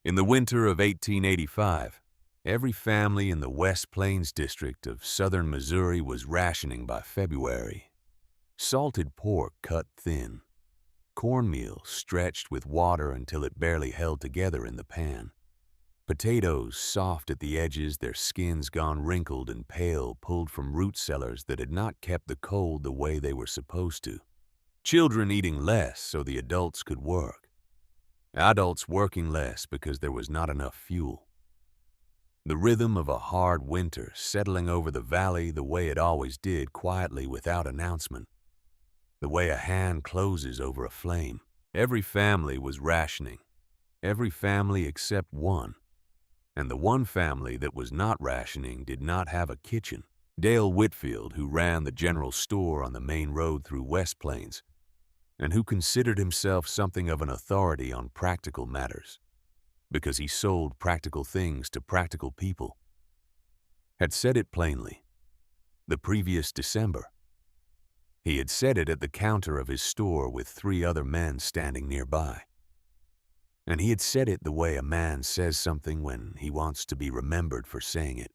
In the winter of 1885, every family in the West Plains district of southern Missouri was rationing by February. Salted pork cut thin, cornmeal stretched with water until it barely held together in the pan, potatoes soft at the edges, their skins gone wrinkled and pale, pulled from root cellars that had not kept the cold the way they were supposed to, children eating less so the adults could work, adults working less because there was not enough fuel. The rhythm of a hard winter settling over the valley the way it always did, quietly without announcement, the way a hand closes over a flame. Every family was rationing, every family except one, and the one family that was not rationing did not have a kitchen. Dale Whitfield, who ran the general store on the main road through West Plains, and who considered himself something of an authority on practical matters, because he sold practical things to practical people, had said it plainly. The previous December, he had said it at the counter of his store with 3 other men standing nearby. And he had said it the way a man says something when he wants to be remembered for saying it.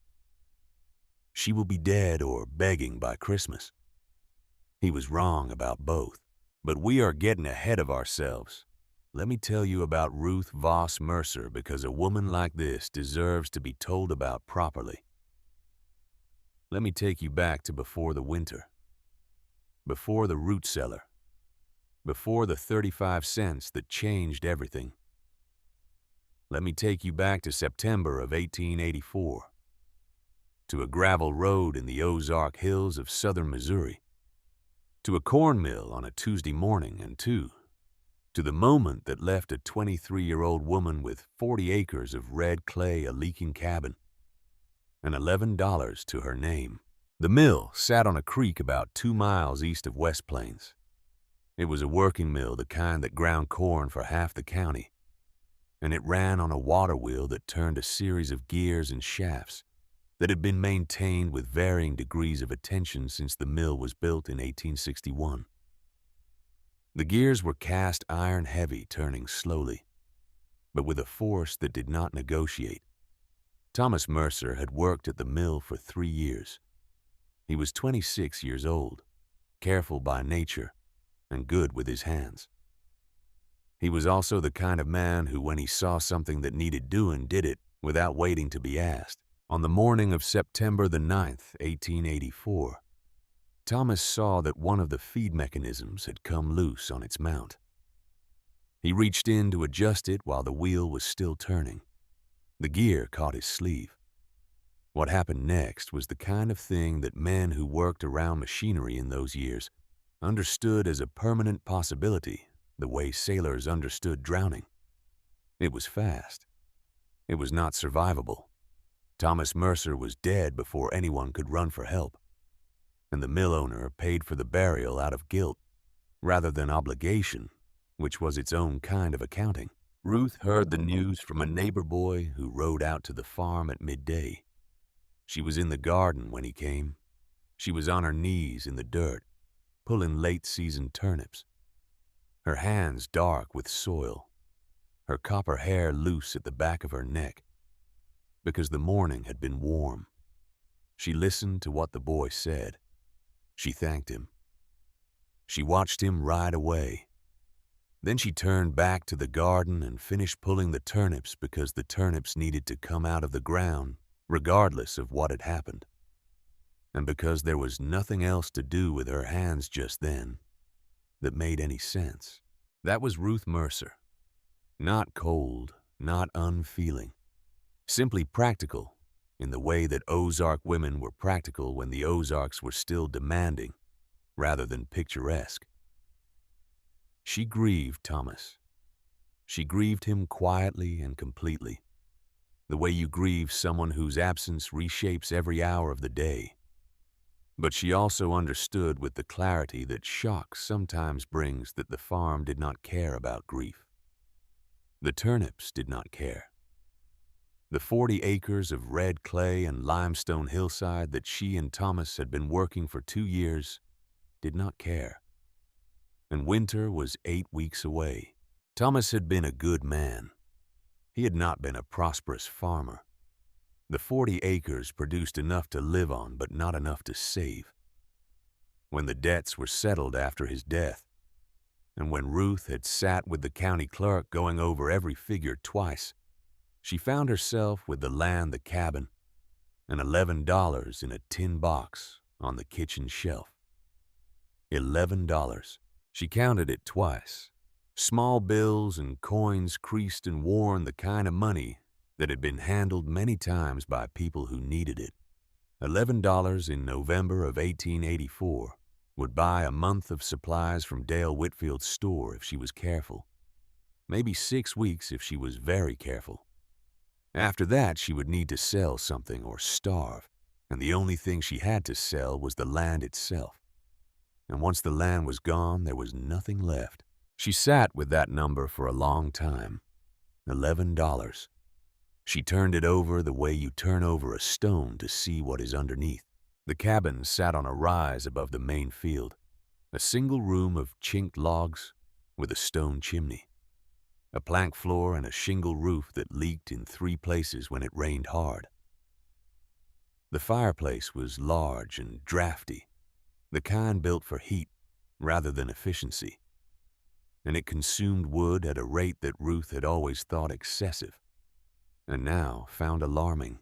She will be dead or begging by Christmas. He was wrong about both. But we are getting ahead of ourselves. Let me tell you about Ruth Voss Mercer, because a woman like this deserves to be told about properly. Let me take you back to before the winter, before the root cellar, before the 35 cents that changed everything. Let me take you back to September of 1884, to a gravel road in the Ozark Hills of southern Missouri, to a cornmill on a Tuesday morning, and to the moment that left a 23-year-old woman with 40 acres of red clay, a leaking cabin, and $11 to her name. The mill sat on a creek about 2 miles east of West Plains. It was a working mill, the kind that ground corn for half the county, and it ran on a water wheel that turned a series of gears and shafts that had been maintained with varying degrees of attention since the mill was built in 1861. The gears were cast iron heavy, turning slowly, but with a force that did not negotiate. Thomas Mercer had worked at the mill for 3 years. He was 26 years old, careful by nature, and good with his hands. He was also the kind of man who, when he saw something that needed doing, did it without waiting to be asked. On the morning of September the 9th, 1884, Thomas saw that one of the feed mechanisms had come loose on its mount. He reached in to adjust it while the wheel was still turning. The gear caught his sleeve. What happened next was the kind of thing that men who worked around machinery in those years understood as a permanent possibility, the way sailors understood drowning. It was fast. It was not survivable. Thomas Mercer was dead before anyone could run for help, and the mill owner paid for the burial out of guilt rather than obligation, which was its own kind of accounting. Ruth heard the news from a neighbor boy who rode out to the farm at midday. She was in the garden when he came. She was on her knees in the dirt, pulling late-season turnips, her hands dark with soil, her copper hair loose at the back of her neck, because the morning had been warm. She listened to what the boy said. She thanked him. She watched him ride away. Then she turned back to the garden and finished pulling the turnips, because the turnips needed to come out of the ground regardless of what had happened, and because there was nothing else to do with her hands just then that made any sense. That was Ruth Mercer. Not cold, not unfeeling. Simply practical, in the way that Ozark women were practical when the Ozarks were still demanding, rather than picturesque. She grieved Thomas. She grieved him quietly and completely, the way you grieve someone whose absence reshapes every hour of the day. But she also understood with the clarity that shock sometimes brings that the farm did not care about grief. The turnips did not care. The 40 acres of red clay and limestone hillside that she and Thomas had been working for 2 years did not care. And winter was 8 weeks away. Thomas had been a good man. He had not been a prosperous farmer. The 40 acres produced enough to live on, but not enough to save. When the debts were settled after his death, and when Ruth had sat with the county clerk going over every figure twice, she found herself with the land, the cabin, and $11 in a tin box on the kitchen shelf. $11. She counted it twice. Small bills and coins, creased and worn, the kind of money that had been handled many times by people who needed it. $11 in November of 1884 would buy a month of supplies from Dale Whitfield's store if she was careful. Maybe 6 weeks if she was very careful. After that, she would need to sell something or starve, and the only thing she had to sell was the land itself. And once the land was gone, there was nothing left. She sat with that number for a long time. $11. She turned it over the way you turn over a stone to see what is underneath. The cabin sat on a rise above the main field, a single room of chinked logs with a stone chimney, a plank floor and a shingle roof that leaked in 3 places when it rained hard. The fireplace was large and drafty, the kind built for heat rather than efficiency, and it consumed wood at a rate that Ruth had always thought excessive, and now found alarming.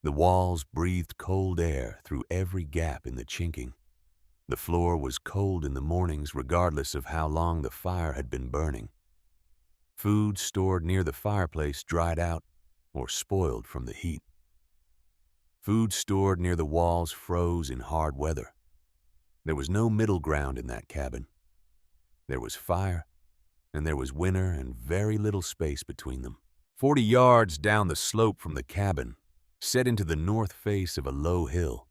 The walls breathed cold air through every gap in the chinking. The floor was cold in the mornings regardless of how long the fire had been burning. Food stored near the fireplace dried out or spoiled from the heat. Food stored near the walls froze in hard weather. There was no middle ground in that cabin. There was fire, and there was winter and very little space between them. 40 yards down the slope from the cabin, set into the north face of a low hill,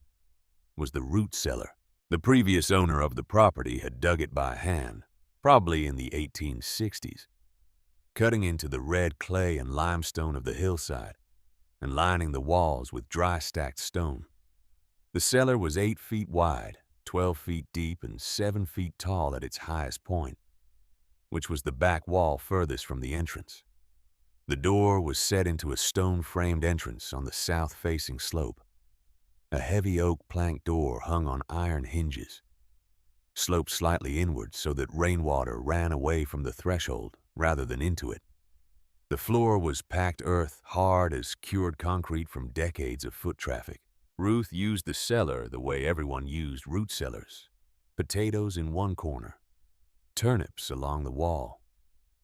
was the root cellar. The previous owner of the property had dug it by hand, probably in the 1860s, cutting into the red clay and limestone of the hillside and lining the walls with dry stacked stone. The cellar was 8 feet wide, 12 feet deep, and 7 feet tall at its highest point, which was the back wall furthest from the entrance. The door was set into a stone-framed entrance on the south-facing slope. A heavy oak plank door hung on iron hinges, sloped slightly inward so that rainwater ran away from the threshold rather than into it. The floor was packed earth, hard as cured concrete from decades of foot traffic. Ruth used the cellar the way everyone used root cellars. Potatoes in one corner, turnips along the wall,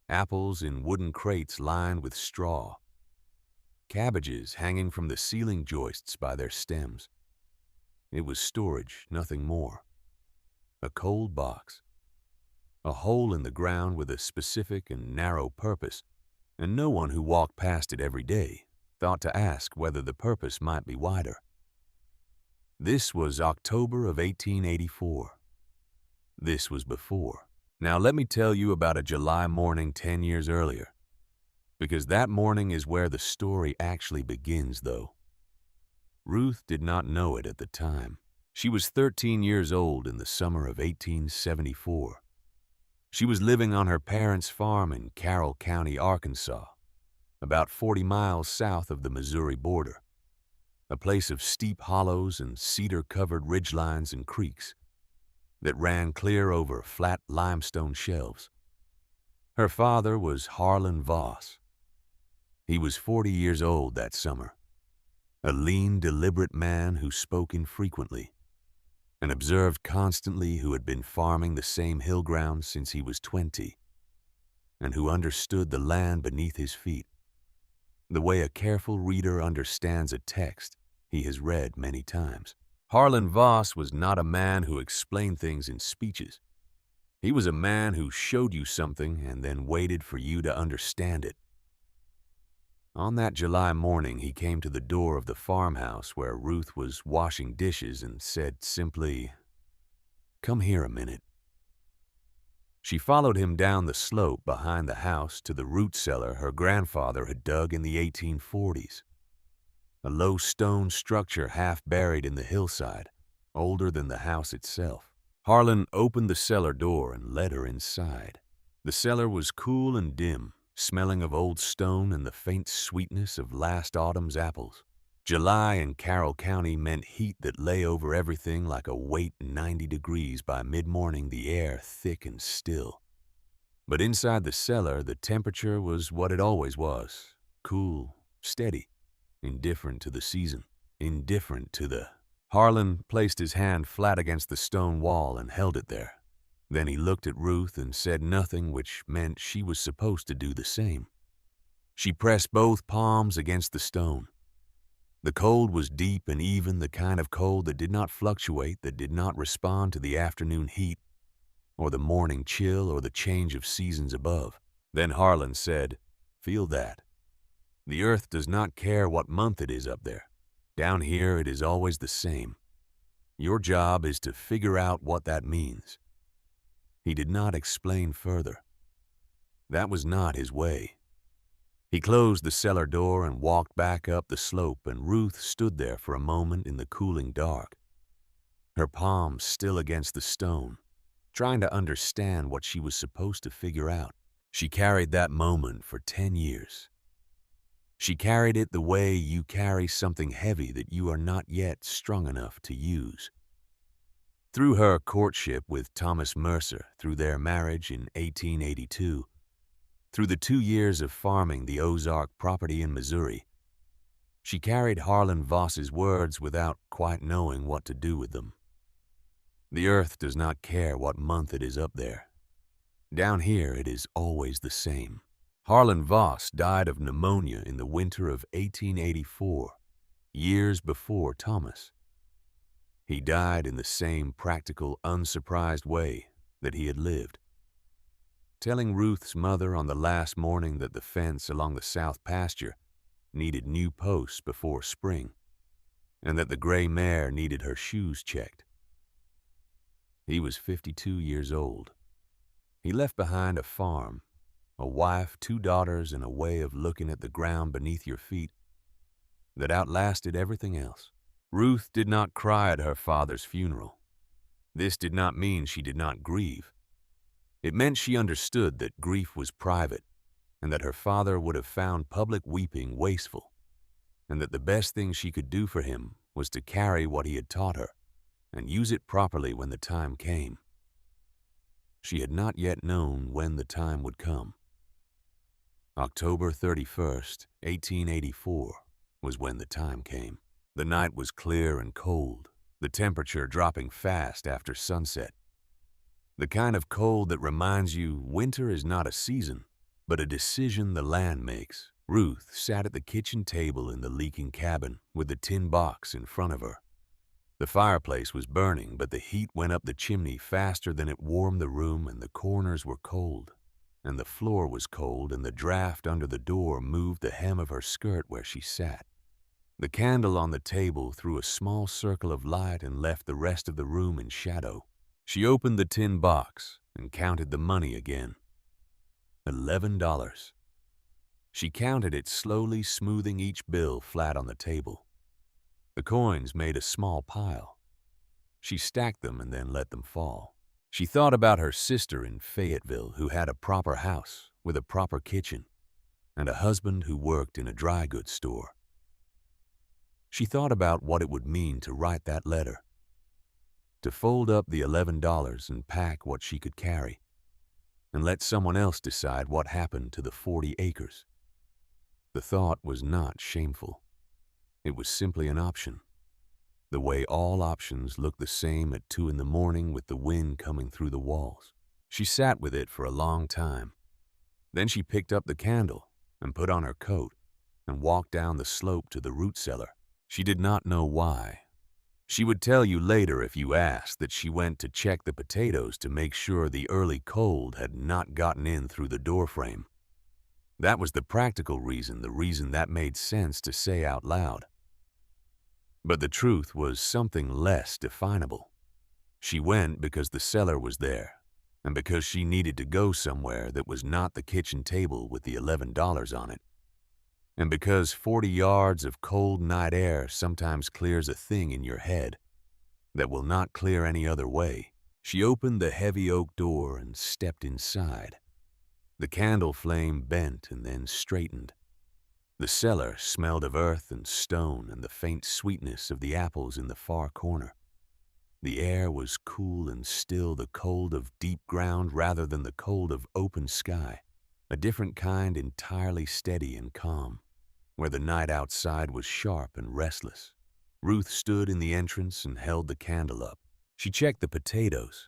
apples in wooden crates lined with straw, cabbages hanging from the ceiling joists by their stems. It was storage, nothing more. A cold box, a hole in the ground with a specific and narrow purpose, and no one who walked past it every day thought to ask whether the purpose might be wider. This was October of 1884. This was before. Now let me tell you about a July morning 10 years earlier, because that morning is where the story actually begins, though. Ruth did not know it at the time. She was 13 years old in the summer of 1874. She was living on her parents' farm in Carroll County, Arkansas, about 40 miles south of the Missouri border, a place of steep hollows and cedar-covered ridgelines and creeks that ran clear over flat limestone shelves. Her father was Harlan Voss. He was 40 years old that summer, a lean, deliberate man who spoke infrequently and observed constantly, who had been farming the same hill ground since he was 20, and who understood the land beneath his feet, the way a careful reader understands a text he has read many times. Harlan Voss was not a man who explained things in speeches. He was a man who showed you something and then waited for you to understand it. On that July morning, he came to the door of the farmhouse where Ruth was washing dishes and said simply, "Come here a minute." She followed him down the slope behind the house to the root cellar her grandfather had dug in the 1840s, a low stone structure half buried in the hillside, older than the house itself. Harlan opened the cellar door and led her inside. The cellar was cool and dim, smelling of old stone and the faint sweetness of last autumn's apples. July in Carroll County meant heat that lay over everything like a weight 90 degrees by mid-morning, the air thick and still. But inside the cellar, the temperature was what it always was, cool, steady, indifferent to the season, indifferent to the... Harlan placed his hand flat against the stone wall and held it there. Then he looked at Ruth and said nothing, which meant she was supposed to do the same. She pressed both palms against the stone. The cold was deep and even, the kind of cold that did not fluctuate, that did not respond to the afternoon heat, or the morning chill, or the change of seasons above. Then Harlan said, "Feel that. The earth does not care what month it is up there. Down here it is always the same. Your job is to figure out what that means." He did not explain further. That was not his way. He closed the cellar door and walked back up the slope, and Ruth stood there for a moment in the cooling dark, her palms still against the stone, trying to understand what she was supposed to figure out. She carried that moment for 10 years. She carried it the way you carry something heavy that you are not yet strong enough to use. Through her courtship with Thomas Mercer, through their marriage in 1882, through the 2 years of farming the Ozark property in Missouri, she carried Harlan Voss's words without quite knowing what to do with them. The earth does not care what month it is up there. Down here it is always the same. Harlan Voss died of pneumonia in the winter of 1884, years before Thomas. He died in the same practical, unsurprised way that he had lived, telling Ruth's mother on the last morning that the fence along the south pasture needed new posts before spring, and that the gray mare needed her shoes checked. He was 52 years old. He left behind a farm, a wife, 2 daughters, and a way of looking at the ground beneath your feet that outlasted everything else. Ruth did not cry at her father's funeral. This did not mean she did not grieve. It meant she understood that grief was private, and that her father would have found public weeping wasteful, and that the best thing she could do for him was to carry what he had taught her and use it properly when the time came. She had not yet known when the time would come. October 31st, 1884, was when the time came. The night was clear and cold, the temperature dropping fast after sunset. The kind of cold that reminds you winter is not a season, but a decision the land makes. Ruth sat at the kitchen table in the leaking cabin with the tin box in front of her. The fireplace was burning, but the heat went up the chimney faster than it warmed the room, and the corners were cold, and the floor was cold, and the draft under the door moved the hem of her skirt where she sat. The candle on the table threw a small circle of light and left the rest of the room in shadow. She opened the tin box and counted the money again. $11. She counted it slowly, smoothing each bill flat on the table. The coins made a small pile. She stacked them and then let them fall. She thought about her sister in Fayetteville who had a proper house with a proper kitchen and a husband who worked in a dry goods store. She thought about what it would mean to write that letter, to fold up the $11 and pack what she could carry, and let someone else decide what happened to the 40 acres. The thought was not shameful. It was simply an option, the way all options look the same at 2 in the morning with the wind coming through the walls. She sat with it for a long time. Then she picked up the candle and put on her coat and walked down the slope to the root cellar. She did not know why. She would tell you later if you asked that she went to check the potatoes to make sure the early cold had not gotten in through the doorframe. That was the practical reason, the reason that made sense to say out loud. But the truth was something less definable. She went because the cellar was there, and because she needed to go somewhere that was not the kitchen table with the $11 on it, and because 40 yards of cold night air sometimes clears a thing in your head that will not clear any other way. She opened the heavy oak door and stepped inside. The candle flame bent and then straightened. The cellar smelled of earth and stone and the faint sweetness of the apples in the far corner. The air was cool and still, the cold of deep ground rather than the cold of open sky, a different kind entirely steady and calm, where the night outside was sharp and restless. Ruth stood in the entrance and held the candle up. She checked the potatoes.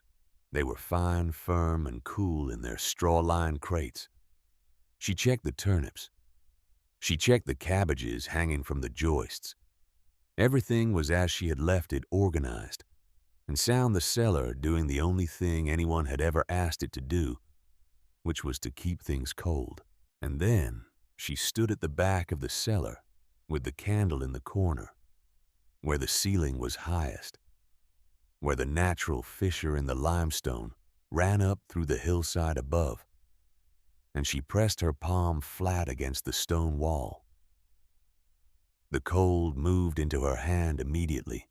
They were fine, firm, and cool in their straw-lined crates. She checked the turnips. She checked the cabbages hanging from the joists. Everything was as she had left it, organized, and sound the cellar doing the only thing anyone had ever asked it to do, which was to keep things cold. And then she stood at the back of the cellar with the candle in the corner, where the ceiling was highest, where the natural fissure in the limestone ran up through the hillside above, and she pressed her palm flat against the stone wall. The cold moved into her hand immediately.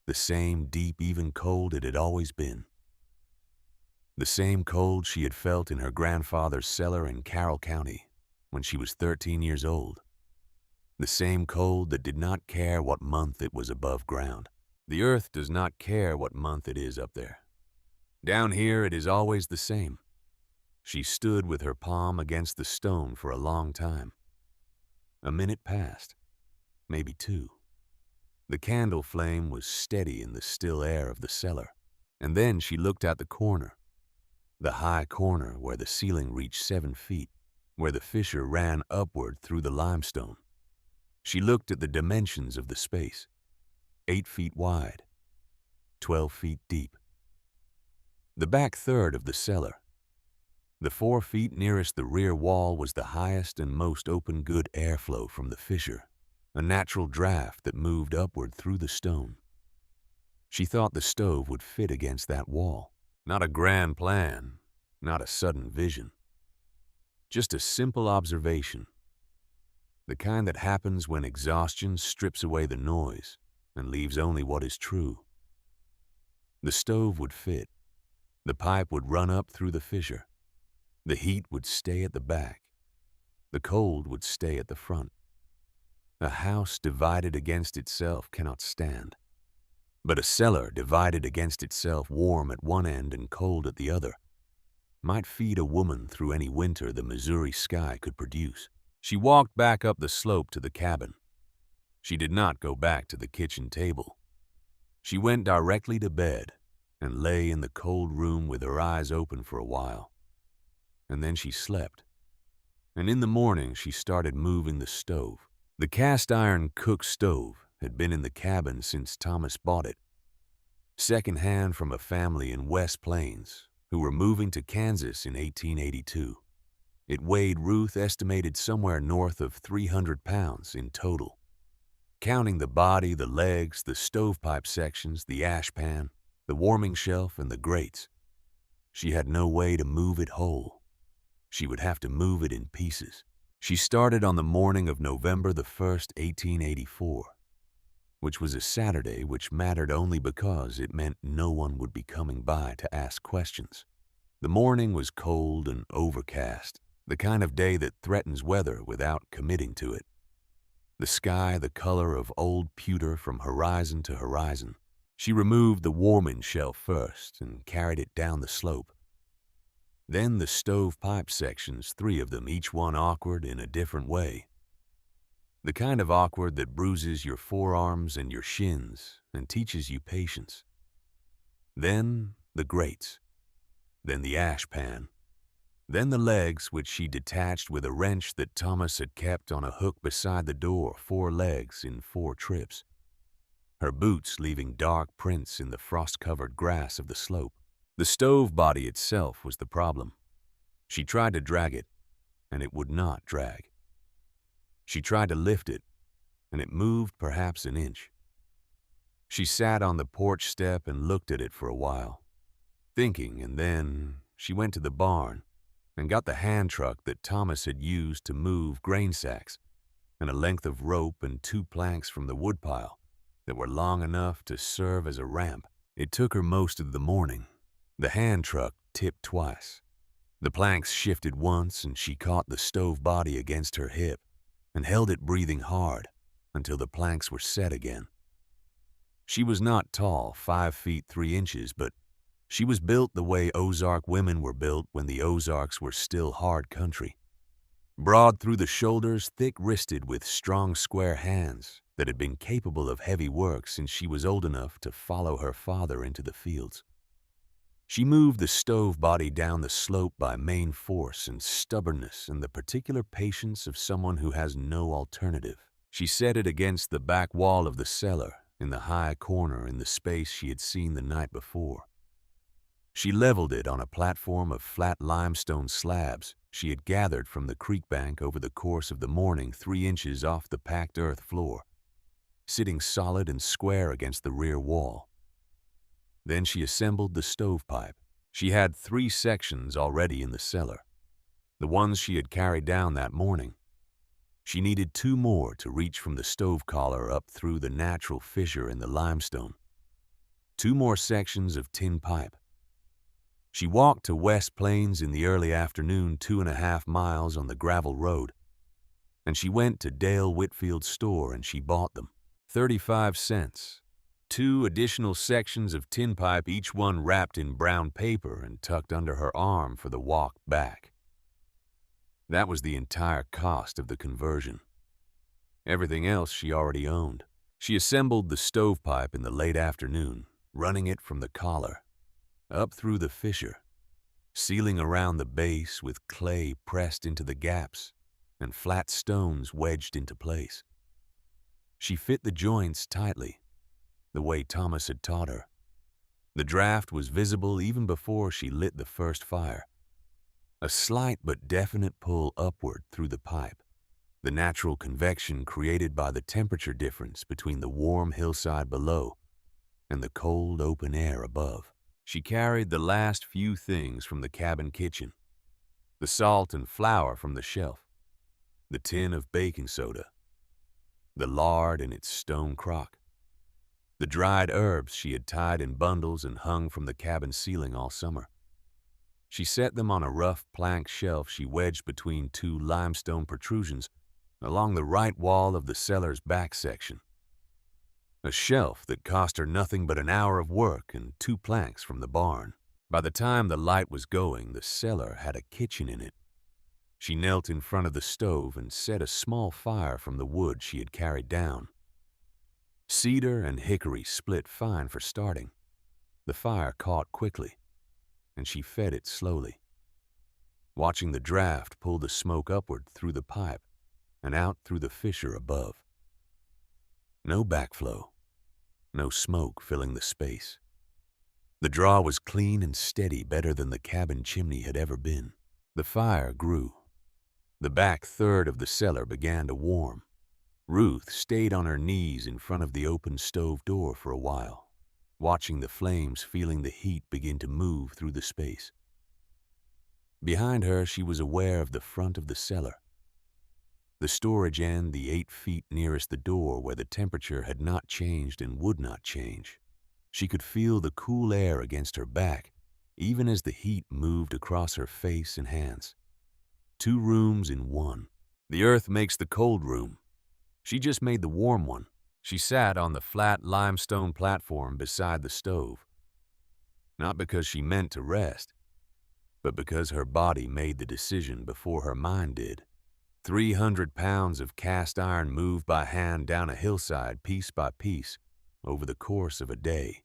The same deep, even cold it had always been. The same cold she had felt in her grandfather's cellar in Carroll County when she was 13 years old. The same cold that did not care what month it was above ground. The earth does not care what month it is up there. Down here it is always the same. She stood with her palm against the stone for a long time. A minute passed, maybe two. The candle flame was steady in the still air of the cellar, and then she looked out the corner, the high corner where the ceiling reached 7 feet, where the fissure ran upward through the limestone. She looked at the dimensions of the space, 8 feet wide, 12 feet deep. The back third of the cellar, the 4 feet nearest the rear wall, was the highest and most open, good airflow from the fissure, a natural draft that moved upward through the stone. She thought the stove would fit against that wall. Not a grand plan, not a sudden vision. Just a simple observation, the kind that happens when exhaustion strips away the noise and leaves only what is true. The stove would fit. The pipe would run up through the fissure. The heat would stay at the back. The cold would stay at the front. A house divided against itself cannot stand. But a cellar divided against itself, warm at one end and cold at the other, might feed a woman through any winter the Missouri sky could produce. She walked back up the slope to the cabin. She did not go back to the kitchen table. She went directly to bed and lay in the cold room with her eyes open for a while. And then she slept. And in the morning she started moving the stove. The cast-iron cook stove had been in the cabin since Thomas bought it, second-hand from a family in West Plains who were moving to Kansas in 1882. It weighed, Ruth estimated, somewhere north of 300 pounds in total, counting the body, the legs, the stovepipe sections, the ash pan, the warming shelf, and the grates. She had no way to move it whole. She would have to move it in pieces. She started on the morning of November the 1st, 1884, which was a Saturday, which mattered only because it meant no one would be coming by to ask questions. The morning was cold and overcast, the kind of day that threatens weather without committing to it. The sky the color of old pewter from horizon to horizon. She removed the warming shelf first and carried it down the slope. Then the stovepipe sections, 3 of them, each one awkward in a different way. The kind of awkward that bruises your forearms and your shins and teaches you patience. Then the grates. Then the ash pan. Then the legs, which she detached with a wrench that Thomas had kept on a hook beside the door, 4 legs in 4 trips. Her boots leaving dark prints in the frost-covered grass of the slope. The stove body itself was the problem. She tried to drag it, and it would not drag. She tried to lift it, and it moved perhaps an inch. She sat on the porch step and looked at it for a while, thinking, and then she went to the barn and got the hand truck that Thomas had used to move grain sacks, and a length of rope and 2 planks from the woodpile that were long enough to serve as a ramp. It took her most of the morning. The hand truck tipped twice. The planks shifted once and she caught the stove body against her hip and held it breathing hard until the planks were set again. She was not tall, 5 feet 3 inches, but she was built the way Ozark women were built when the Ozarks were still hard country. Broad through the shoulders, thick-wristed with strong square hands that had been capable of heavy work since she was old enough to follow her father into the fields. She moved the stove body down the slope by main force and stubbornness and the particular patience of someone who has no alternative. She set it against the back wall of the cellar in the high corner in the space she had seen the night before. She leveled it on a platform of flat limestone slabs she had gathered from the creek bank over the course of the morning 3 inches off the packed earth floor, sitting solid and square against the rear wall. Then she assembled the stovepipe. She had 3 sections already in the cellar, the ones she had carried down that morning. She needed 2 more to reach from the stove collar up through the natural fissure in the limestone. 2 more sections of tin pipe. She walked to West Plains in the early afternoon 2.5 miles on the gravel road, and she went to Dale Whitfield's store and she bought them. 35 cents. 2 additional sections of tin pipe, each one wrapped in brown paper and tucked under her arm for the walk back. That was the entire cost of the conversion. Everything else she already owned. She assembled the stovepipe in the late afternoon, running it from the collar, up through the fissure, sealing around the base with clay pressed into the gaps and flat stones wedged into place. She fit the joints tightly, the way Thomas had taught her. The draft was visible even before she lit the first fire. A slight but definite pull upward through the pipe, the natural convection created by the temperature difference between the warm hillside below and the cold open air above. She carried the last few things from the cabin kitchen, the salt and flour from the shelf, the tin of baking soda, the lard in its stone crock, the dried herbs she had tied in bundles and hung from the cabin ceiling all summer. She set them on a rough plank shelf she wedged between 2 limestone protrusions along the right wall of the cellar's back section. A shelf that cost her nothing but an hour of work and 2 planks from the barn. By the time the light was going, the cellar had a kitchen in it. She knelt in front of the stove and set a small fire from the wood she had carried down. Cedar and hickory split fine for starting. The fire caught quickly, and she fed it slowly, watching the draft pull the smoke upward through the pipe and out through the fissure above. No backflow, no smoke filling the space. The draw was clean and steady, better than the cabin chimney had ever been. The fire grew. The back third of the cellar began to warm. Ruth stayed on her knees in front of the open stove door for a while, watching the flames, feeling the heat begin to move through the space. Behind her, she was aware of the front of the cellar, the storage end, the 8 feet nearest the door where the temperature had not changed and would not change. She could feel the cool air against her back, even as the heat moved across her face and hands. 2 rooms in one. The earth makes the cold room. She just made the warm one. She sat on the flat limestone platform beside the stove, not because she meant to rest, but because her body made the decision before her mind did. 300 pounds of cast iron moved by hand down a hillside piece by piece over the course of a day.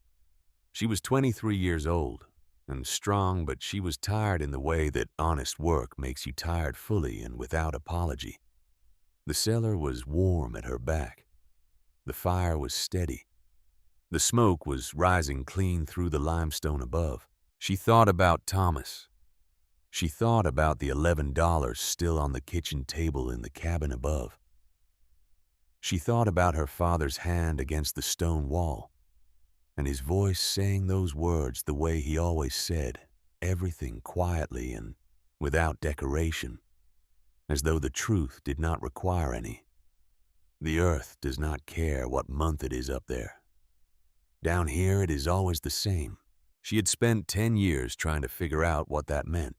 She was 23 years old and strong, but she was tired in the way that honest work makes you tired fully and without apology. The cellar was warm at her back. The fire was steady. The smoke was rising clean through the limestone above. She thought about Thomas. She thought about the $11 still on the kitchen table in the cabin above. She thought about her father's hand against the stone wall, and his voice saying those words the way he always said, everything quietly and without decoration, as though the truth did not require any. The earth does not care what month it is up there. Down here it is always the same. She had spent 10 years trying to figure out what that meant.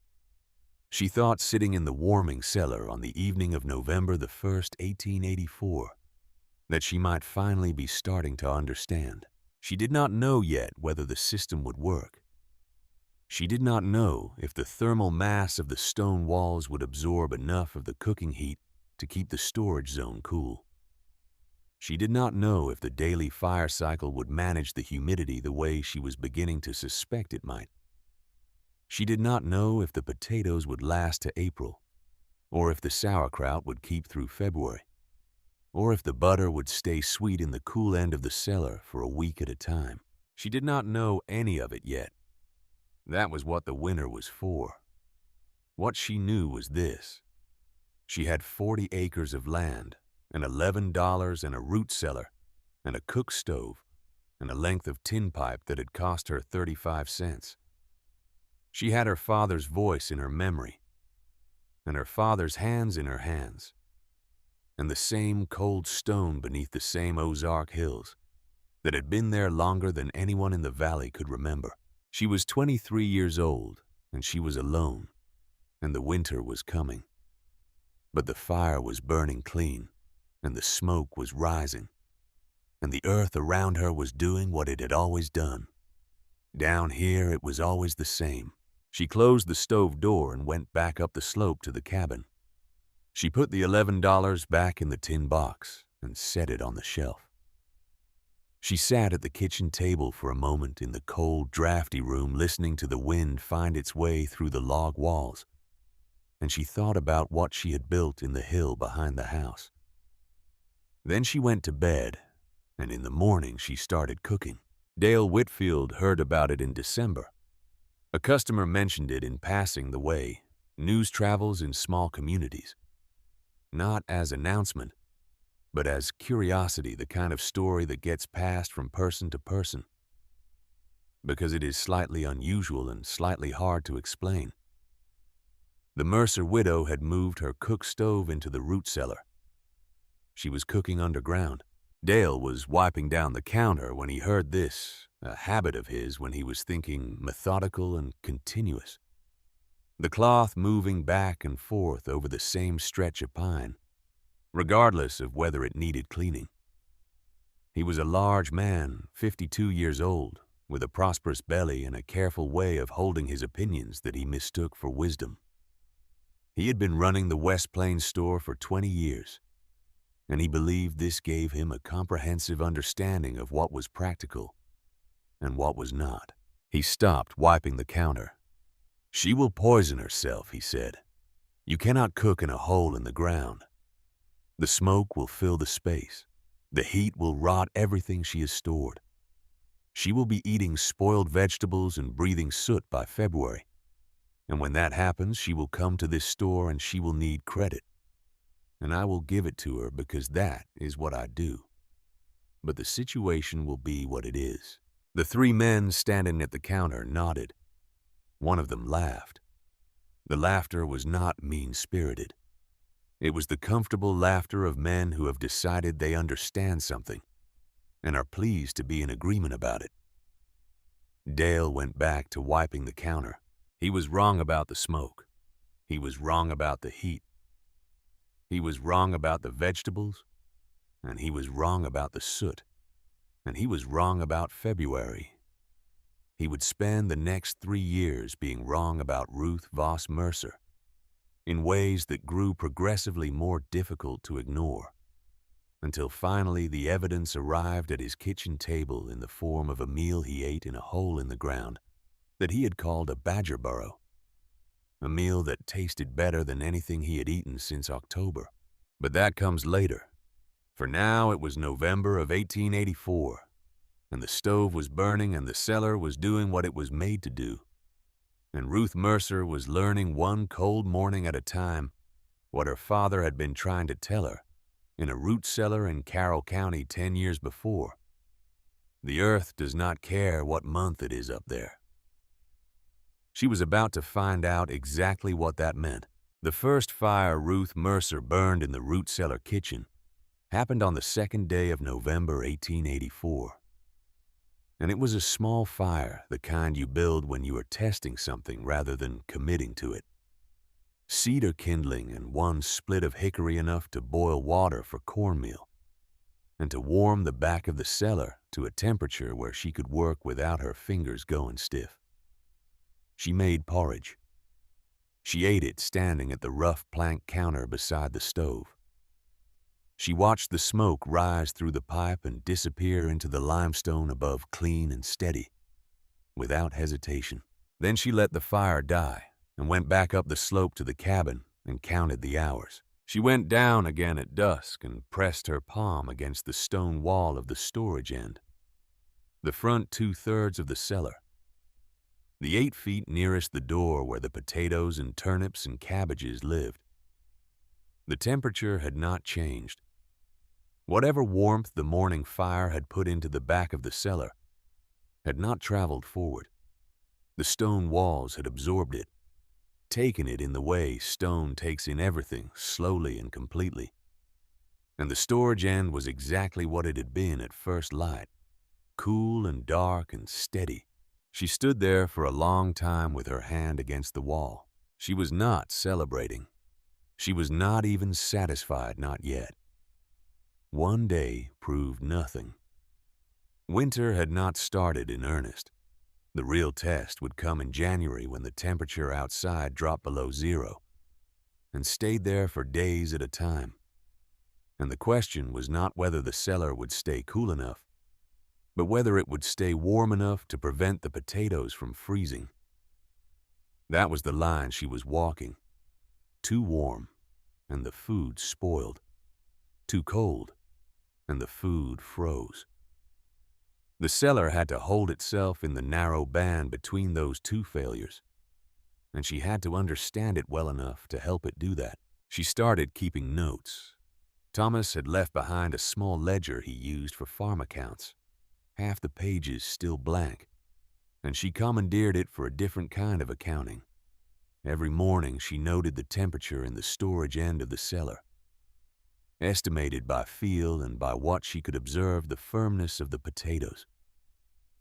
She thought, sitting in the warming cellar on the evening of November the 1st, 1884, that she might finally be starting to understand. She did not know yet whether the system would work. She did not know if the thermal mass of the stone walls would absorb enough of the cooking heat to keep the storage zone cool. She did not know if the daily fire cycle would manage the humidity the way she was beginning to suspect it might. She did not know if the potatoes would last to April, or if the sauerkraut would keep through February, or if the butter would stay sweet in the cool end of the cellar for a week at a time. She did not know any of it yet. That was what the winter was for. What she knew was this: she had 40 acres of land, and $11 and a root cellar, and a cook stove, and a length of tin pipe that had cost her 35 cents. She had her father's voice in her memory, and her father's hands in her hands, and the same cold stone beneath the same Ozark hills that had been there longer than anyone in the valley could remember. She was 23 years old, and she was alone, and the winter was coming. But the fire was burning clean, and the smoke was rising, and the earth around her was doing what it had always done. Down here it was always the same. She closed the stove door and went back up the slope to the cabin. She put the $11 back in the tin box and set it on the shelf. She sat at the kitchen table for a moment in the cold, drafty room, listening to the wind find its way through the log walls, and she thought about what she had built in the hill behind the house. Then she went to bed, and in the morning she started cooking. Dale Whitfield heard about it in December. A customer mentioned it in passing the way news travels in small communities, not as announcement, but as curiosity, the kind of story that gets passed from person to person, because it is slightly unusual and slightly hard to explain. The Mercer widow had moved her cook stove into the root cellar. She was cooking underground. Dale was wiping down the counter when he heard this, a habit of his when he was thinking, methodical and continuous. The cloth moving back and forth over the same stretch of pine, regardless of whether it needed cleaning. He was a large man, 52 years old, with a prosperous belly and a careful way of holding his opinions that he mistook for wisdom. He had been running the West Plains store for 20 years, and he believed this gave him a comprehensive understanding of what was practical and what was not. He stopped wiping the counter. "She will poison herself," he said. "You cannot cook in a hole in the ground. The smoke will fill the space. The heat will rot everything she has stored. She will be eating spoiled vegetables and breathing soot by February. And when that happens, she will come to this store and she will need credit. And I will give it to her because that is what I do. But the situation will be what it is." The three men standing at the counter nodded. One of them laughed. The laughter was not mean-spirited. It was the comfortable laughter of men who have decided they understand something and are pleased to be in agreement about it. Dale went back to wiping the counter. He was wrong about the smoke. He was wrong about the heat. He was wrong about the vegetables, and he was wrong about the soot, and he was wrong about February. He would spend the next 3 years being wrong about Ruth Voss Mercer in ways that grew progressively more difficult to ignore, until finally the evidence arrived at his kitchen table in the form of a meal he ate in a hole in the ground that he had called a badger burrow, a meal that tasted better than anything he had eaten since October. But that comes later. For now it was November of 1884, and the stove was burning and the cellar was doing what it was made to do. And Ruth Mercer was learning one cold morning at a time what her father had been trying to tell her in a root cellar in Carroll County 10 years before. The earth does not care what month it is up there. She was about to find out exactly what that meant. The first fire Ruth Mercer burned in the root cellar kitchen happened on the 2nd day of November 1884. And it was a small fire, the kind you build when you are testing something rather than committing to it. cedar kindling and one split of hickory enough to boil water for cornmeal, and to warm the back of the cellar to a temperature where she could work without her fingers going stiff. She made porridge. She ate it standing at the rough plank counter beside the stove. She watched the smoke rise through the pipe and disappear into the limestone above, clean and steady, without hesitation. Then she let the fire die and went back up the slope to the cabin and counted the hours. She went down again at dusk and pressed her palm against the stone wall of the storage end, the front 2/3 of the cellar, the 8 feet nearest the door where the potatoes and turnips and cabbages lived. The temperature had not changed. Whatever warmth the morning fire had put into the back of the cellar had not traveled forward. The stone walls had absorbed it, taken it in the way stone takes in everything slowly and completely. And the storage end was exactly what it had been at first light, cool and dark and steady. She stood there for a long time with her hand against the wall. She was not celebrating. She was not even satisfied, not yet. One day proved nothing. Winter had not started in earnest. The real test would come in January when the temperature outside dropped below 0 and stayed there for days at a time. And the question was not whether the cellar would stay cool enough, but whether it would stay warm enough to prevent the potatoes from freezing. That was the line she was walking. Too warm, and the food spoiled. Too cold, and the food froze. The cellar had to hold itself in the narrow band between those two failures, and she had to understand it well enough to help it do that. She started keeping notes. Thomas had left behind a small ledger he used for farm accounts, half the pages still blank, and she commandeered it for a different kind of accounting. Every morning she noted the temperature in the storage end of the cellar, estimated by feel and by what she could observe the firmness of the potatoes,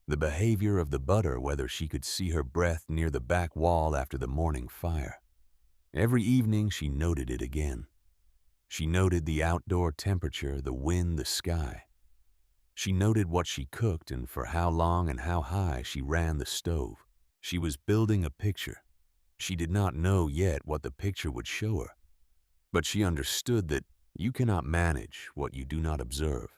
the behavior of the butter, whether she could see her breath near the back wall after the morning fire. Every evening she noted it again. She noted the outdoor temperature, the wind, the sky. She noted what she cooked and for how long and how high she ran the stove. She was building a picture. She did not know yet what the picture would show her, but she understood that you cannot manage what you do not observe.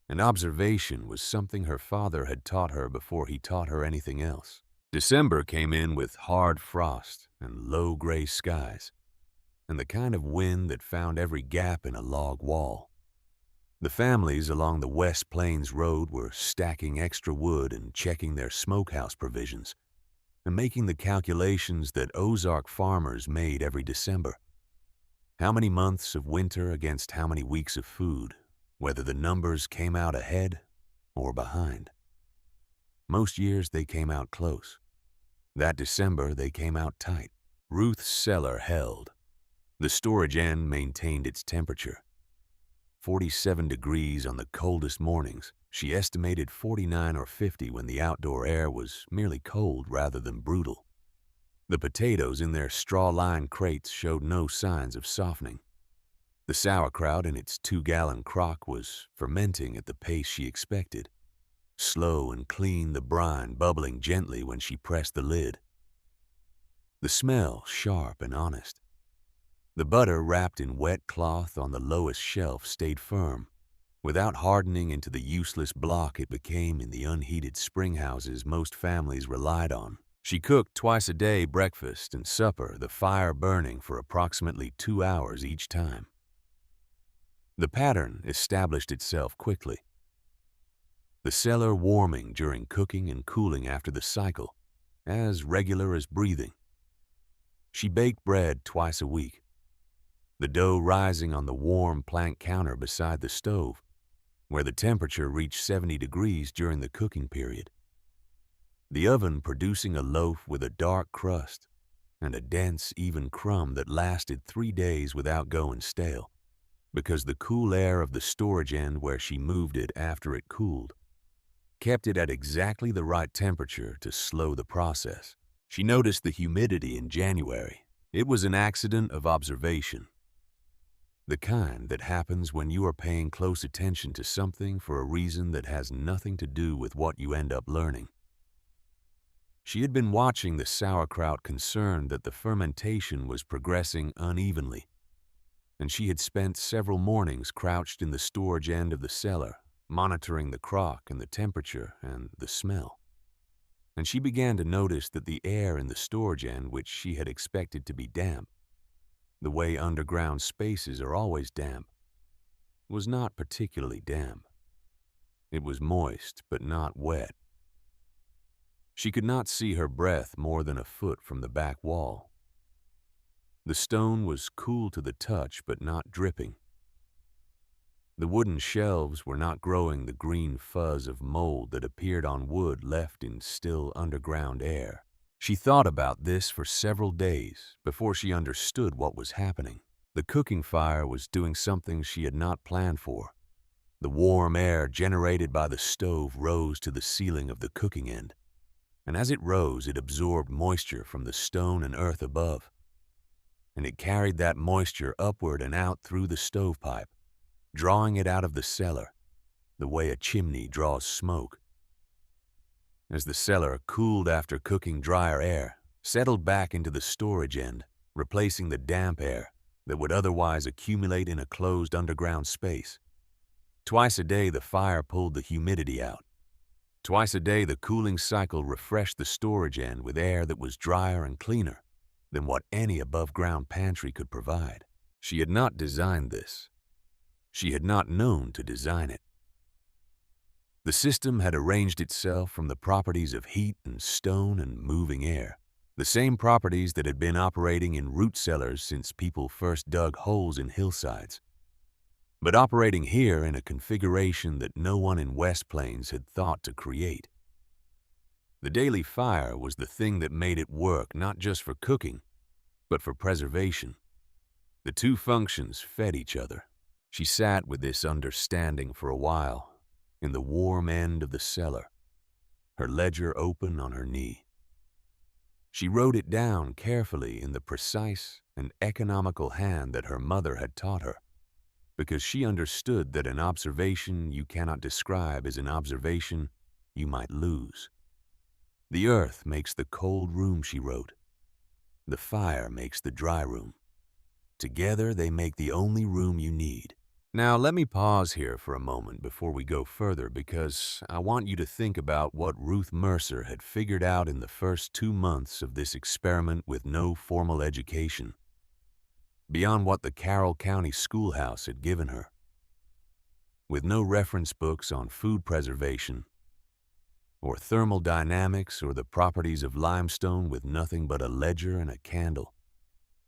And observation was something her father had taught her before he taught her anything else. December came in with hard frost and low gray skies, and the kind of wind that found every gap in a log wall. The families along the West Plains Road were stacking extra wood and checking their smokehouse provisions, and making the calculations that Ozark farmers made every December. How many months of winter against how many weeks of food, whether the numbers came out ahead or behind. Most years they came out close. That December they came out tight. Ruth's cellar held. The storage end maintained its temperature. 47 degrees on the coldest mornings. She estimated 49 or 50 when the outdoor air was merely cold rather than brutal. The potatoes in their straw-lined crates showed no signs of softening. The sauerkraut in its 2-gallon crock was fermenting at the pace she expected. Slow and clean, the brine bubbling gently when she pressed the lid. The smell sharp and honest. The butter wrapped in wet cloth on the lowest shelf stayed firm, without hardening into the useless block it became in the unheated spring houses most families relied on. She cooked twice a day, breakfast and supper, the fire burning for approximately 2 hours each time. The pattern established itself quickly. The cellar warming during cooking and cooling after the cycle, as regular as breathing. She baked bread twice a week, the dough rising on the warm plank counter beside the stove, where the temperature reached 70 degrees during the cooking period. The oven producing a loaf with a dark crust and a dense, even crumb that lasted 3 days without going stale, because the cool air of the storage end where she moved it after it cooled kept it at exactly the right temperature to slow the process. She noticed the humidity in January. It was an accident of observation, the kind that happens when you are paying close attention to something for a reason that has nothing to do with what you end up learning. She had been watching the sauerkraut, concerned that the fermentation was progressing unevenly, and she had spent several mornings crouched in the storage end of the cellar, monitoring the crock and the temperature and the smell. And she began to notice that the air in the storage end, which she had expected to be damp, the way underground spaces are always damp, was not particularly damp. It was moist, but not wet. She could not see her breath more than a foot from the back wall. The stone was cool to the touch, but not dripping. The wooden shelves were not growing the green fuzz of mold that appeared on wood left in still underground air. She thought about this for several days before she understood what was happening. The cooking fire was doing something she had not planned for. The warm air generated by the stove rose to the ceiling of the cooking end, and as it rose, it absorbed moisture from the stone and earth above, and it carried that moisture upward and out through the stovepipe, drawing it out of the cellar, the way a chimney draws smoke. As the cellar cooled after cooking, drier air settled back into the storage end, replacing the damp air that would otherwise accumulate in a closed underground space. Twice a day, the fire pulled the humidity out. Twice a day, the cooling cycle refreshed the storage end with air that was drier and cleaner than what any above-ground pantry could provide. She had not designed this. She had not known to design it. The system had arranged itself from the properties of heat and stone and moving air, the same properties that had been operating in root cellars since people first dug holes in hillsides, but operating here in a configuration that no one in West Plains had thought to create. The daily fire was the thing that made it work, not just for cooking, but for preservation. The two functions fed each other. She sat with this understanding for a while, in the warm end of the cellar, her ledger open on her knee. She wrote it down carefully in the precise and economical hand that her mother had taught her, because she understood that an observation you cannot describe is an observation you might lose. The earth makes the cold room, she wrote. The fire makes the dry room. Together they make the only room you need. Now, let me pause here for a moment before we go further, because I want you to think about what Ruth Mercer had figured out in the first 2 months of this experiment with no formal education, beyond what the Carroll County schoolhouse had given her. With no reference books on food preservation, or thermodynamics, or the properties of limestone, with nothing but a ledger and a candle,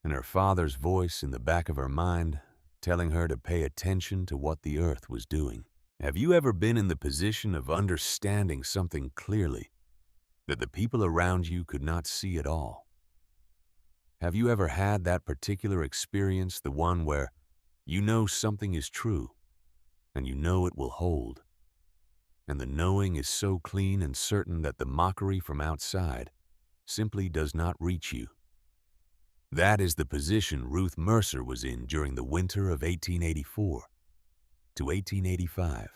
and her father's voice in the back of her mind telling her to pay attention to what the earth was doing. Have you ever been in the position of understanding something clearly that the people around you could not see at all? Have you ever had that particular experience, the one where you know something is true and you know it will hold, and the knowing is so clean and certain that the mockery from outside simply does not reach you? That is the position Ruth Mercer was in during the winter of 1884 to 1885.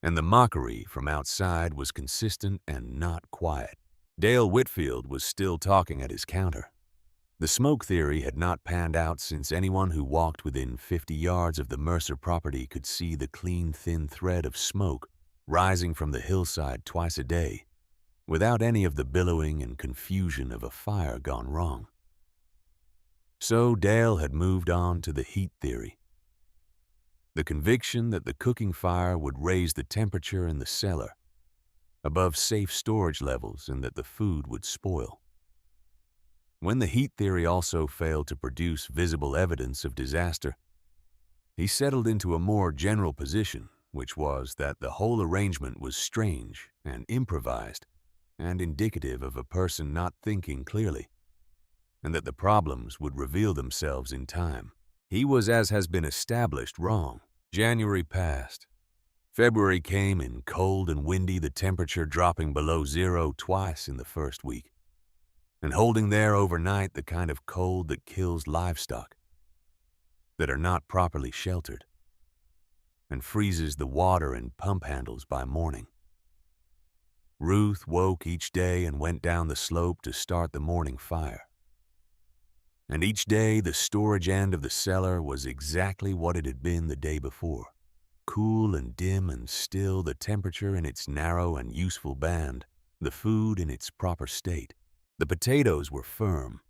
And the mockery from outside was consistent and not quiet. Dale Whitfield was still talking at his counter. The smoke theory had not panned out, since anyone who walked within 50 yards of the Mercer property could see the clean, thin thread of smoke rising from the hillside twice a day, without any of the billowing and confusion of a fire gone wrong. So Dale had moved on to the heat theory, the conviction that the cooking fire would raise the temperature in the cellar above safe storage levels and that the food would spoil. When the heat theory also failed to produce visible evidence of disaster, he settled into a more general position, which was that the whole arrangement was strange and improvised and indicative of a person not thinking clearly, and that the problems would reveal themselves in time. He was, as has been established, wrong. January passed. February came in cold and windy, the temperature dropping below zero twice in the first week. and holding there overnight the kind of cold that kills livestock that are not properly sheltered and freezes the water in pump handles by morning. Ruth woke each day and went down the slope to start the morning fire. And each day the storage end of the cellar was exactly what it had been the day before. Cool and dim and still, the temperature in its narrow and useful band, the food in its proper state. The potatoes were firm.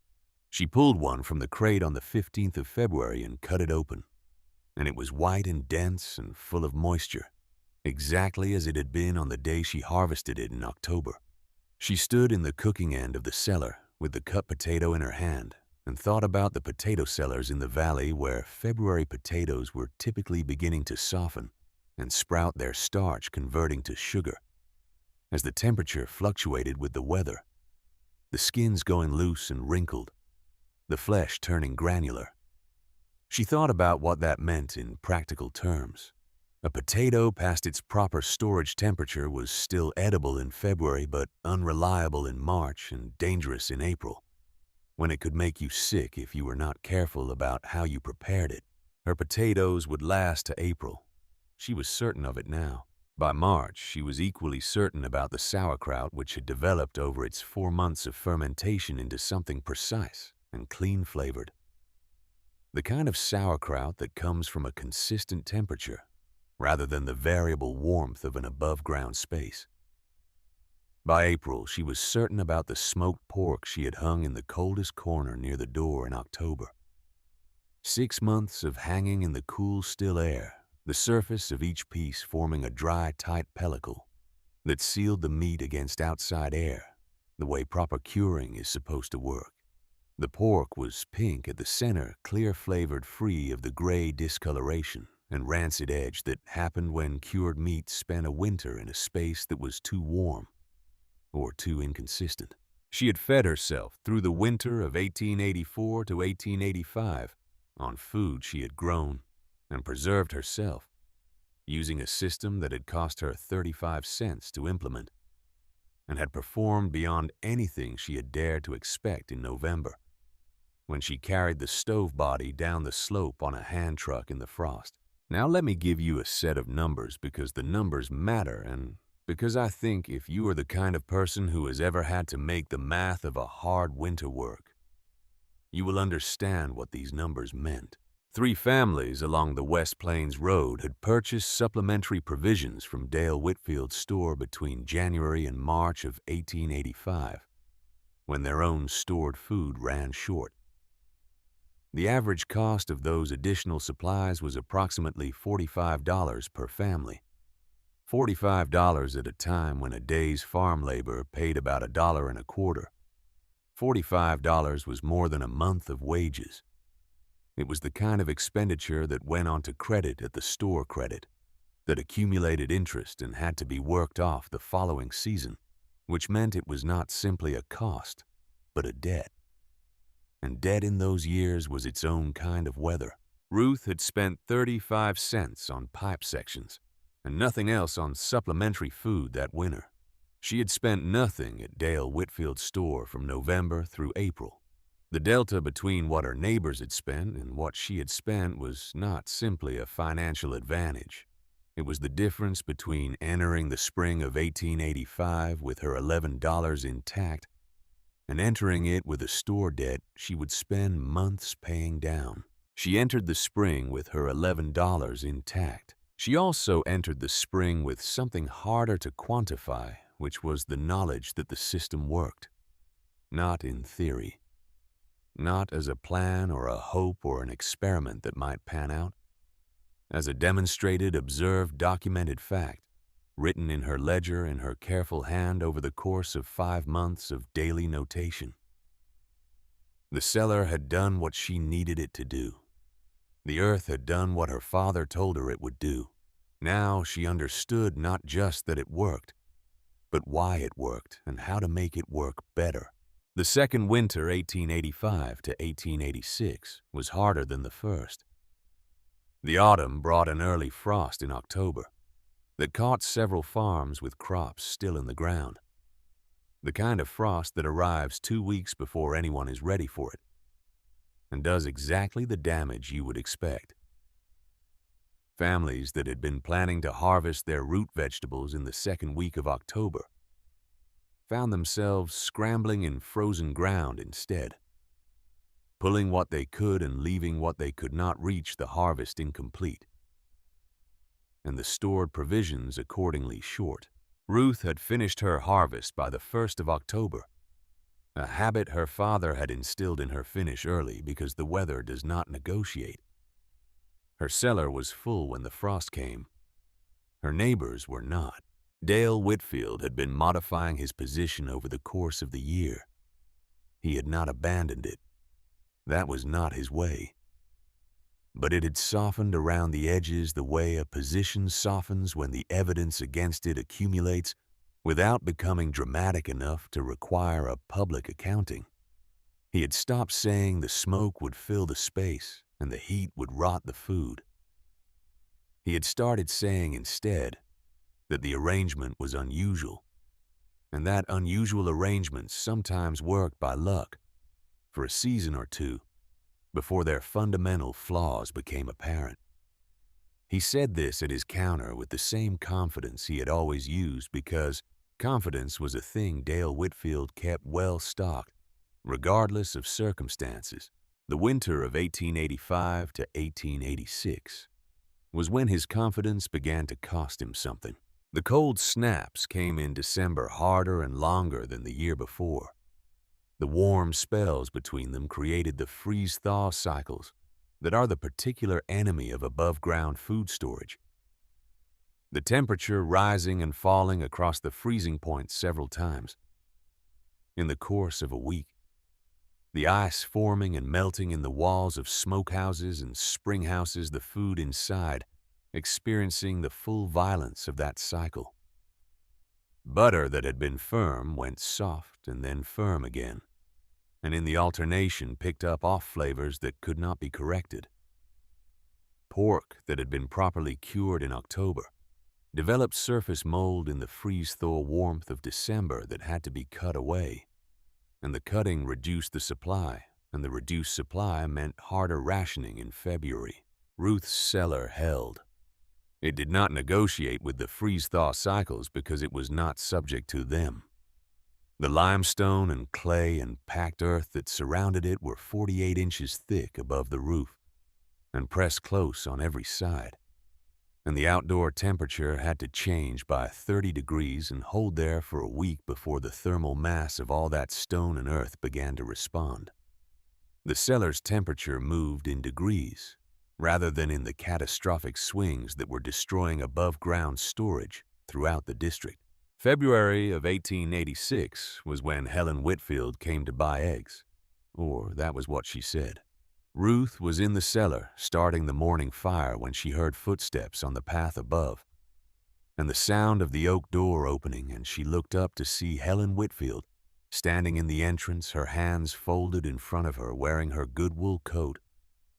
She pulled one from the crate on the 15th of February and cut it open, and it was white and dense and full of moisture, exactly as it had been on the day she harvested it in October. She stood in the cooking end of the cellar with the cut potato in her hand and thought about the potato cellars in the valley where February potatoes were typically beginning to soften and sprout their starch, converting to sugar as the temperature fluctuated with the weather, the skins going loose and wrinkled, the flesh turning granular. She thought about what that meant in practical terms. A potato past its proper storage temperature was still edible in February but unreliable in March and dangerous in April, when it could make you sick if you were not careful about how you prepared it. Her potatoes would last to April. She was certain of it now. By March, she was equally certain about the sauerkraut, which had developed over its 4 months of fermentation into something precise and clean-flavored. The kind of sauerkraut that comes from a consistent temperature, rather than the variable warmth of an above-ground space. By April, she was certain about the smoked pork she had hung in the coldest corner near the door in October. 6 months of hanging in the cool, still air, the surface of each piece forming a dry, tight pellicle that sealed the meat against outside air, the way proper curing is supposed to work. The pork was pink at the center, clear-flavored, free of the gray discoloration and rancid edge that happened when cured meat spent a winter in a space that was too warm or too inconsistent. She had fed herself through the winter of 1884 to 1885 on food she had grown and preserved herself, using a system that had cost her 35 cents to implement and had performed beyond anything she had dared to expect in November, when she carried the stove body down the slope on a hand truck in the frost. Now let me give you a set of numbers because the numbers matter and because I think if you are the kind of person who has ever had to make the math of a hard winter work, you will understand what these numbers meant. 3 families along the West Plains Road had purchased supplementary provisions from Dale Whitfield's store between January and March of 1885, when their own stored food ran short. The average cost of those additional supplies was approximately $45 per family. $45 at a time when a day's farm labor paid about $1.25. $45 was more than a month of wages. It was the kind of expenditure that went onto credit at the store credit, that accumulated interest and had to be worked off the following season, which meant it was not simply a cost, but a debt. And debt in those years was its own kind of weather. Ruth had spent 35 cents on pipe sections and nothing else on supplementary food that winter. She had spent nothing at Dale Whitfield's store from November through April. The delta between what her neighbors had spent and what she had spent was not simply a financial advantage. It was the difference between entering the spring of 1885 with her $11 intact and entering it with a store debt she would spend months paying down. She entered the spring with her $11 intact. She also entered the spring with something harder to quantify, which was the knowledge that the system worked. Not in theory. Not as a plan or a hope or an experiment that might pan out. As a demonstrated, observed, documented fact, written in her ledger in her careful hand over the course of 5 months of daily notation. The cellar had done what she needed it to do. The earth had done what her father told her it would do. Now she understood not just that it worked, but why it worked and how to make it work better. The second winter, 1885 to 1886, was harder than the first. The autumn brought an early frost in October that caught several farms with crops still in the ground. the kind of frost that arrives 2 weeks before anyone is ready for it, and does exactly the damage you would expect. Families that had been planning to harvest their root vegetables in the second week of October found themselves scrambling in frozen ground instead, pulling what they could and leaving what they could not reach the harvest incomplete, and the stored provisions accordingly short. Ruth had finished her harvest by the 1st of October, a habit her father had instilled in her finish early because the weather does not negotiate. Her cellar was full when the frost came. Her neighbors were not. Dale Whitfield had been modifying his position over the course of the year. He had not abandoned it. That was not his way. But it had softened around the edges the way a position softens when the evidence against it accumulates without becoming dramatic enough to require a public accounting. He had stopped saying the smoke would fill the space and the heat would rot the food. He had started saying instead that the arrangement was unusual, and that unusual arrangements sometimes worked by luck for a season or two before their fundamental flaws became apparent. He said this at his counter with the same confidence he had always used because confidence was a thing Dale Whitfield kept well stocked, regardless of circumstances. The winter of 1885 to 1886 was when his confidence began to cost him something. The cold snaps came in December harder and longer than the year before. The warm spells between them created the freeze-thaw cycles that are the particular enemy of above-ground food storage. The temperature rising and falling across the freezing point several times. In the course of a week, the ice forming and melting in the walls of smokehouses and springhouses, the food inside experiencing the full violence of that cycle. Butter that had been firm went soft and then firm again, and in the alternation picked up off flavors that could not be corrected. Pork that had been properly cured in October developed surface mold in the freeze-thaw warmth of December that had to be cut away, and the cutting reduced the supply, and the reduced supply meant harder rationing in February. Ruth's cellar held. It did not negotiate with the freeze-thaw cycles because it was not subject to them. The limestone and clay and packed earth that surrounded it were 48 inches thick above the roof and pressed close on every side, and the outdoor temperature had to change by 30 degrees and hold there for a week before the thermal mass of all that stone and earth began to respond. The cellar's temperature moved in degrees, rather than in the catastrophic swings that were destroying above-ground storage throughout the district. February of 1886 was when Helen Whitfield came to buy eggs, or that was what she said. Ruth was in the cellar starting the morning fire when she heard footsteps on the path above, and the sound of the oak door opening, and she looked up to see Helen Whitfield standing in the entrance, her hands folded in front of her, wearing her good wool coat